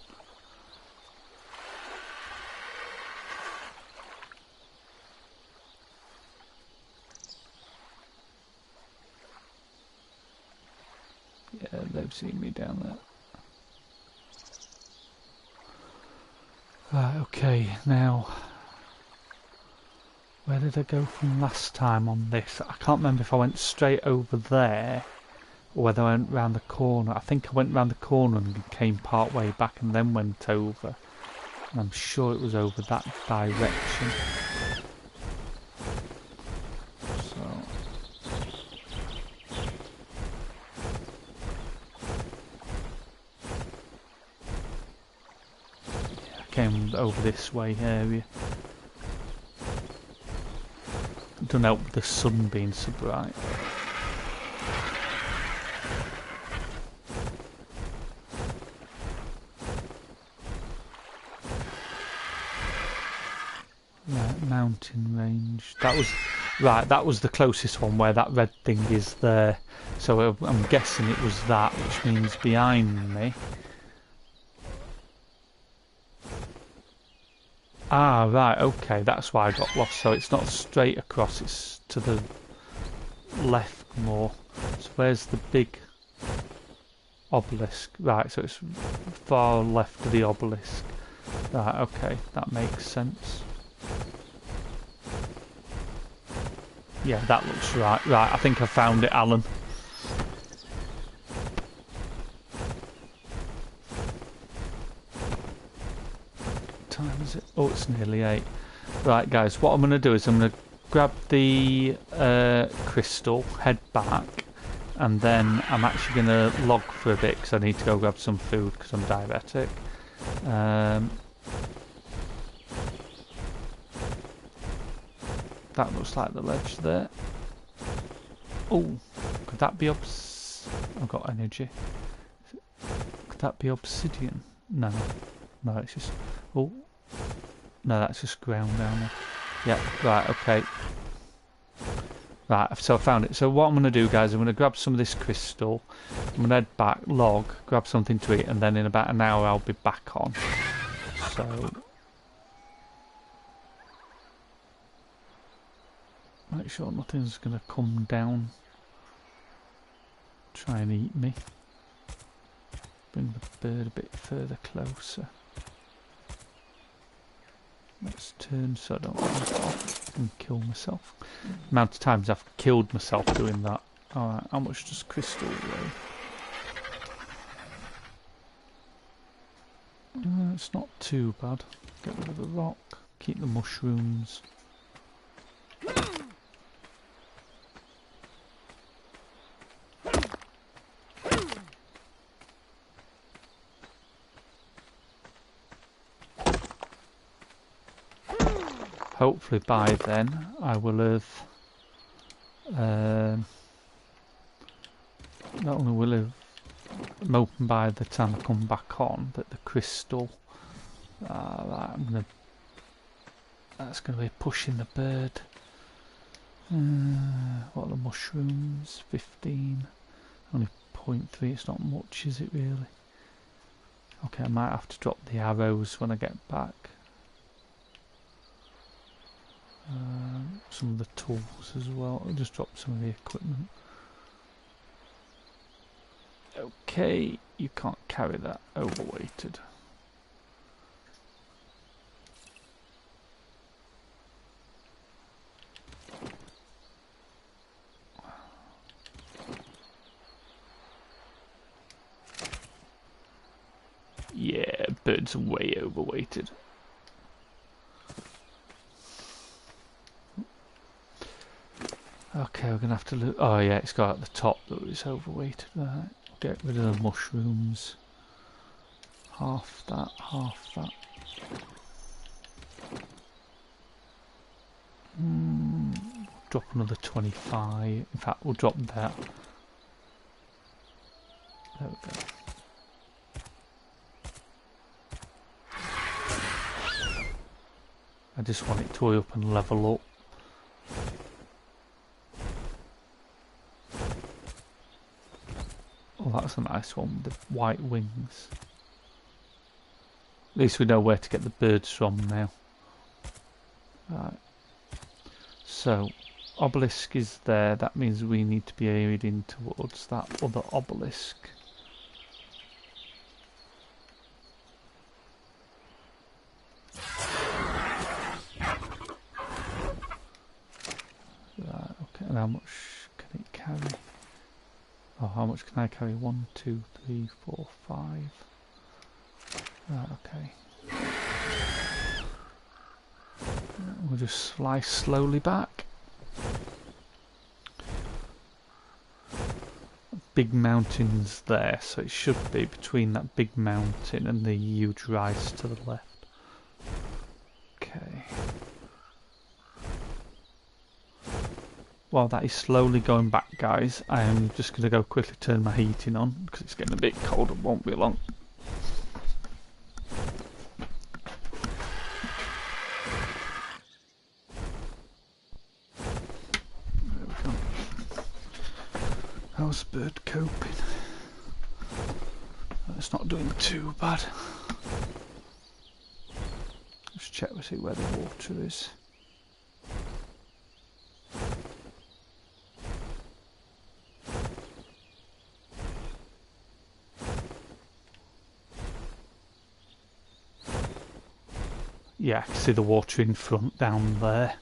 Yeah, they've seen me down there. Right, okay, now where did I go from last time on this? I can't remember if I went straight over there or whether I went round the corner. I think I went round the corner and came part way back and then went over. And I'm sure it was over that direction. So came over this way area. Don't help with the sun being so bright. Right, mountain range. That was right. That was the closest one where that red thing is there. So I'm guessing it was that, which means behind me. Ah, right, okay, that's why I got lost. So it's not straight across, it's to the left more. So where's the big obelisk? Right, so it's far left of the obelisk. Right, okay, that makes sense. Yeah, that looks right. Right, I think I found it, Alan. Time is it? Oh, it's nearly 8. Right, guys, what I'm going to do is I'm going to grab the crystal, head back, and then I'm actually going to log for a bit because I need to go grab some food because I'm diabetic. That looks like the ledge there. Oh, could that be I've got energy. Could that be obsidian? No. No, it's just... Oh. No, that's just ground down there. Yeah, right, okay. Right, so I found it. So what I'm going to do, guys, I'm going to grab some of this crystal. I'm going to head back, log, grab something to eat, and then in about an hour I'll be back on. So... make sure nothing's going to come down. Try and eat me. Bring the bird a bit further closer. Let's turn so I don't run off and kill myself. The amount of times I've killed myself doing that. Alright, how much does crystal weigh? It's not too bad. Get rid of the rock. Keep the mushrooms. Hopefully by then I will have not only will have I'm open by the time I come back on, but the crystal right, that's gonna be pushing the bird. What are the mushrooms? 15. Only 0.3, it's not much, is it really? Okay, I might have to drop the arrows when I get back. Some of the tools as well. I'll just drop some of the equipment. Okay, you can't carry that, overweighted. Yeah, bird's way overweighted. Okay, we're gonna have to look. Oh yeah, it's got at the top that it's overweighted. Right, get rid of the mushrooms. Half that, half that. Drop another 25. In fact, we'll drop that. There we go. I just want it to hurry up and level up. Oh, That's a nice one with the white wings. At least we know where to get the birds from now. Right. So, obelisk is there. That means we need to be heading towards that other obelisk. Right, okay, and how much can it carry? Oh, how much can I carry? 1, 2, 3, 4, 5. Right, okay. We'll just slice slowly back. Big mountains there, so it should be between that big mountain and the huge rise to the left. Okay. While that is slowly going back, guys, I am just going to go quickly turn my heating on because it's getting a bit cold. It won't be long. There we go. How's the bird coping? It's not doing too bad. Let's check to see where the water is. Yeah, I can see the water in front down there.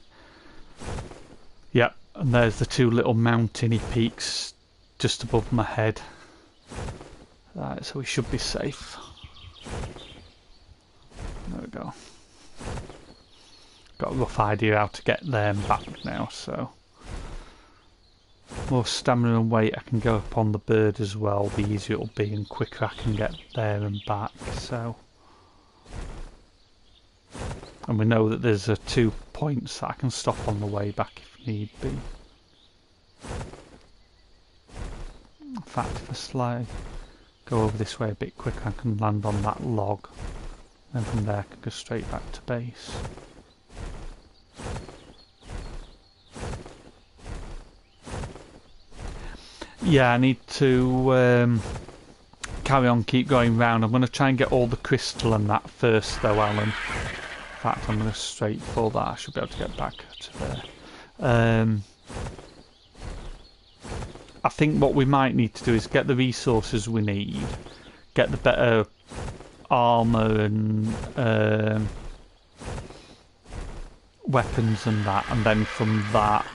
Yep, and there's the two little mountainy peaks just above my head. Right, so we should be safe. There we go. Got a rough idea how to get there and back now, so... More stamina and weight I can go up on the bird as well, the easier it'll be and quicker I can get there and back, so... And we know that there's 2 points that I can stop on the way back if need be. In fact, if I go over this way a bit quicker, I can land on that log. And from there I can go straight back to base. Yeah, I need to carry on, keep going round. I'm going to try and get all the crystal and that first though, Alan. In fact, I'm going to straight for that. I should be able to get back to there. I think what we might need to do is get the resources we need, get the better armour and weapons and that, and then from that,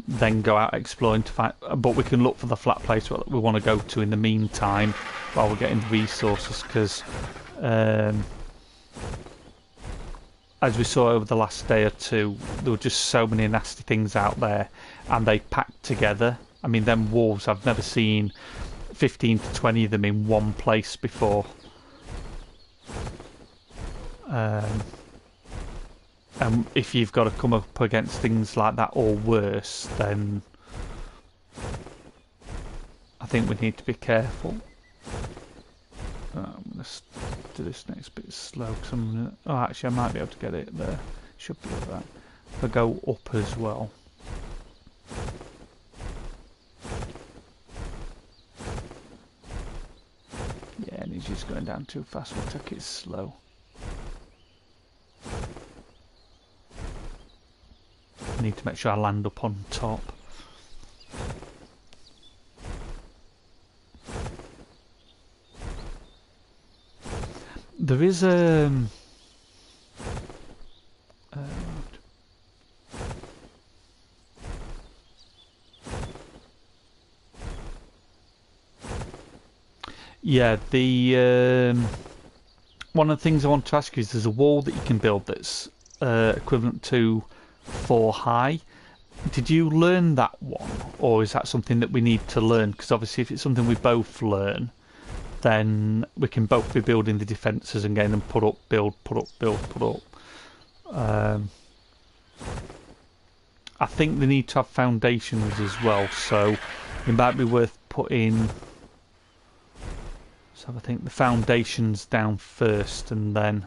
then go out exploring to find. But we can look for the flat place that we want to go to in the meantime while we're getting the resources, because. As we saw over the last day or two, there were just so many nasty things out there, and they packed together. I mean, them wolves, I've never seen 15 to 20 of them in one place before. And if you've got to come up against things like that or worse, then I think we need to be careful. I'm going to do this next bit slow, because I'm going to... Oh, actually, I might be able to get it there. Should be like that. If I go up as well. Yeah, and he's just going down too fast. We'll take it slow. I need to make sure I land up on top. There is yeah, the one of the things I want to ask you is there's a wall that you can build that's equivalent to 4 high. Did you learn that one, or is that something that we need to learn? Because obviously, if it's something we both learn, then we can both be building the defences and getting them put up, build, put up, build, put up. I think they need to have foundations as well, so it might be worth putting... So I think the foundations down first, and then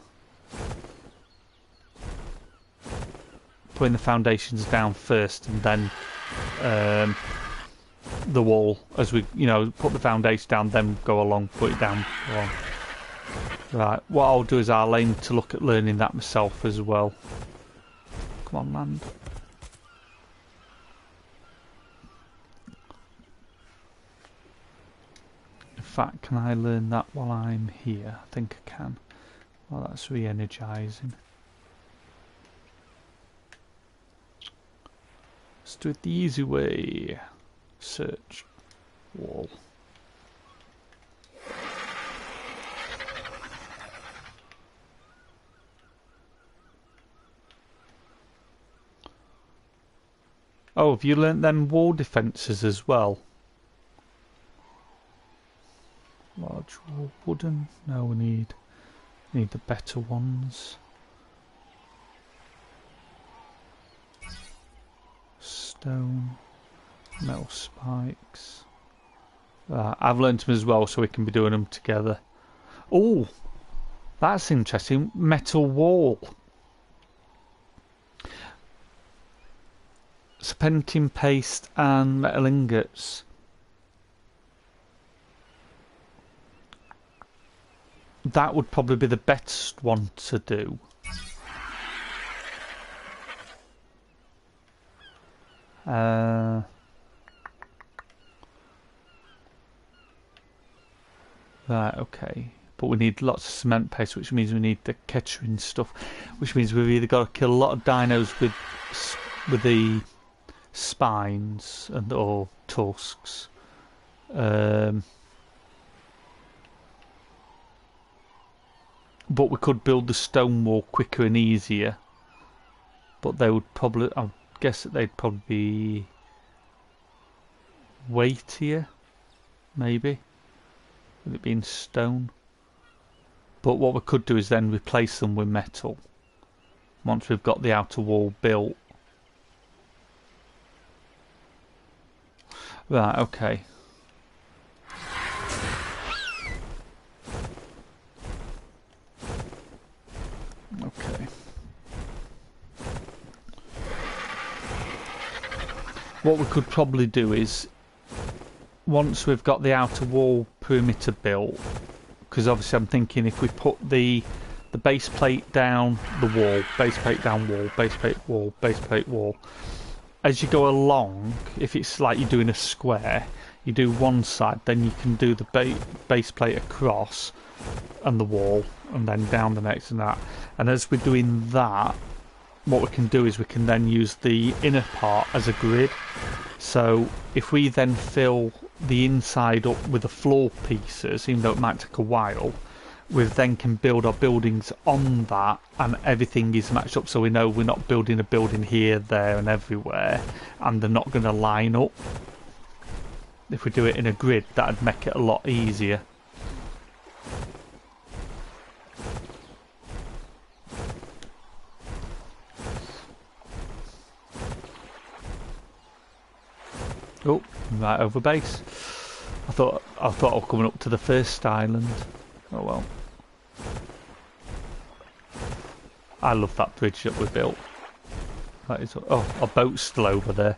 putting the foundations down first, and then the wall as we, you know, put the foundation down, then go along, put it down, go on. Right, what I'll do is I'll aim to look at learning that myself as well. Come on, land. In fact, can I learn that while I'm here? I think I can. Well, that's re-energizing. Let's do it the easy way. Search. Wall. Oh, have you learnt them wall defences as well? Large wall, wooden? No, we need the better ones. Stone, metal spikes. I've learnt them as well, so we can be doing them together. Oh, that's interesting. Metal wall. Serpentine paste and metal ingots. That would probably be the best one to do. Right, okay. But we need lots of cement paste, which means we need the Kettering stuff, which means we've either got to kill a lot of dinos with the spines and or tusks. But we could build the stone wall quicker and easier. But they would probably, I guess that they'd probably be weightier, maybe, with it being stone. But what we could do is then replace them with metal once we've got the outer wall built. Right, okay. Okay. What we could probably do is, once we've got the outer wall perimeter built, because obviously I'm thinking if we put the base plate down the wall, base plate down wall, base plate wall, base plate wall, as you go along, if it's like you're doing a square, you do one side, then you can do the base plate across and the wall, and then down the next and that. And as we're doing that, what we can do is we can then use the inner part as a grid. So if we then fill the inside up with the floor pieces, even though it might take a while, we then can build our buildings on that, and everything is matched up, so we know we're not building a building here, there and everywhere, and they're not going to line up. If we do it in a grid, that'd make it a lot easier. Oh, right over base. I thought I was coming up to the first island. Oh well. I love that bridge that we built. That is, oh, our boat's still over there.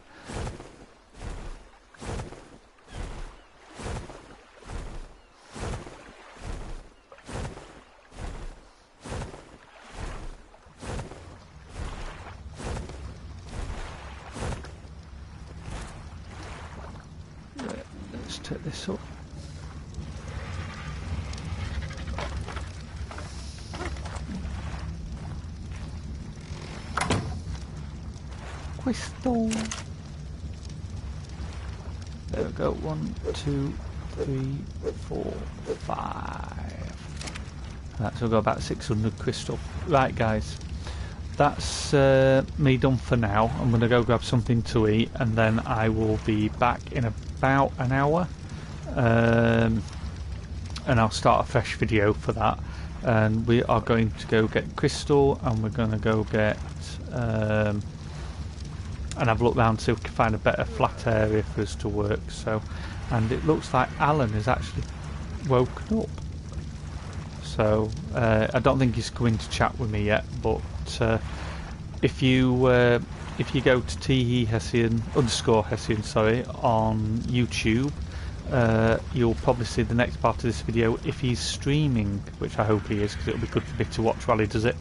Let's take this up. Crystal. There we go. 1, 2, 3, 4, 5. Right, so we've got about 600 crystal. Right, guys, that's me done for now. I'm going to go grab something to eat, and then I will be back in about an hour. And I'll start a fresh video for that. And we are going to go get crystal, and we're going to go get and have a look round to see if we can find a better flat area for us to work. So, and it looks like Alan has actually woken up. So I don't think he's coming to chat with me yet, but if you go to _Hessian, sorry, on YouTube, you'll probably see the next part of this video if he's streaming, which I hope he is, because it'll be good for me to watch while he does it.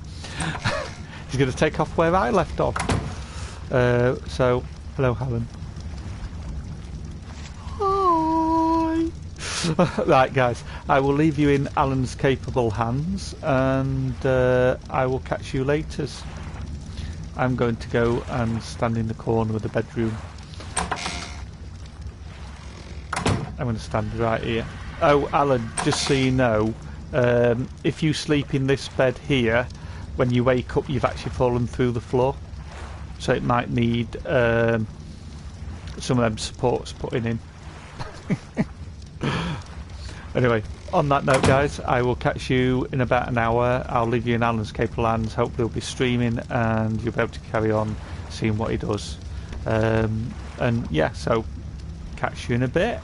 He's going to take off where I left off. So, hello, Helen. Hi. Right, guys, I will leave you in Alan's capable hands, and I will catch you later. I'm going to go and stand in the corner of the bedroom. I'm going to stand right here. Oh, Alan, just so you know, if you sleep in this bed here, when you wake up, you've actually fallen through the floor. So it might need some of them supports putting in. Anyway, on that note, guys, I will catch you in about an hour. I'll leave you in Alan's capable hands. Hopefully he'll be streaming and you'll be able to carry on seeing what he does. And yeah, so catch you in a bit.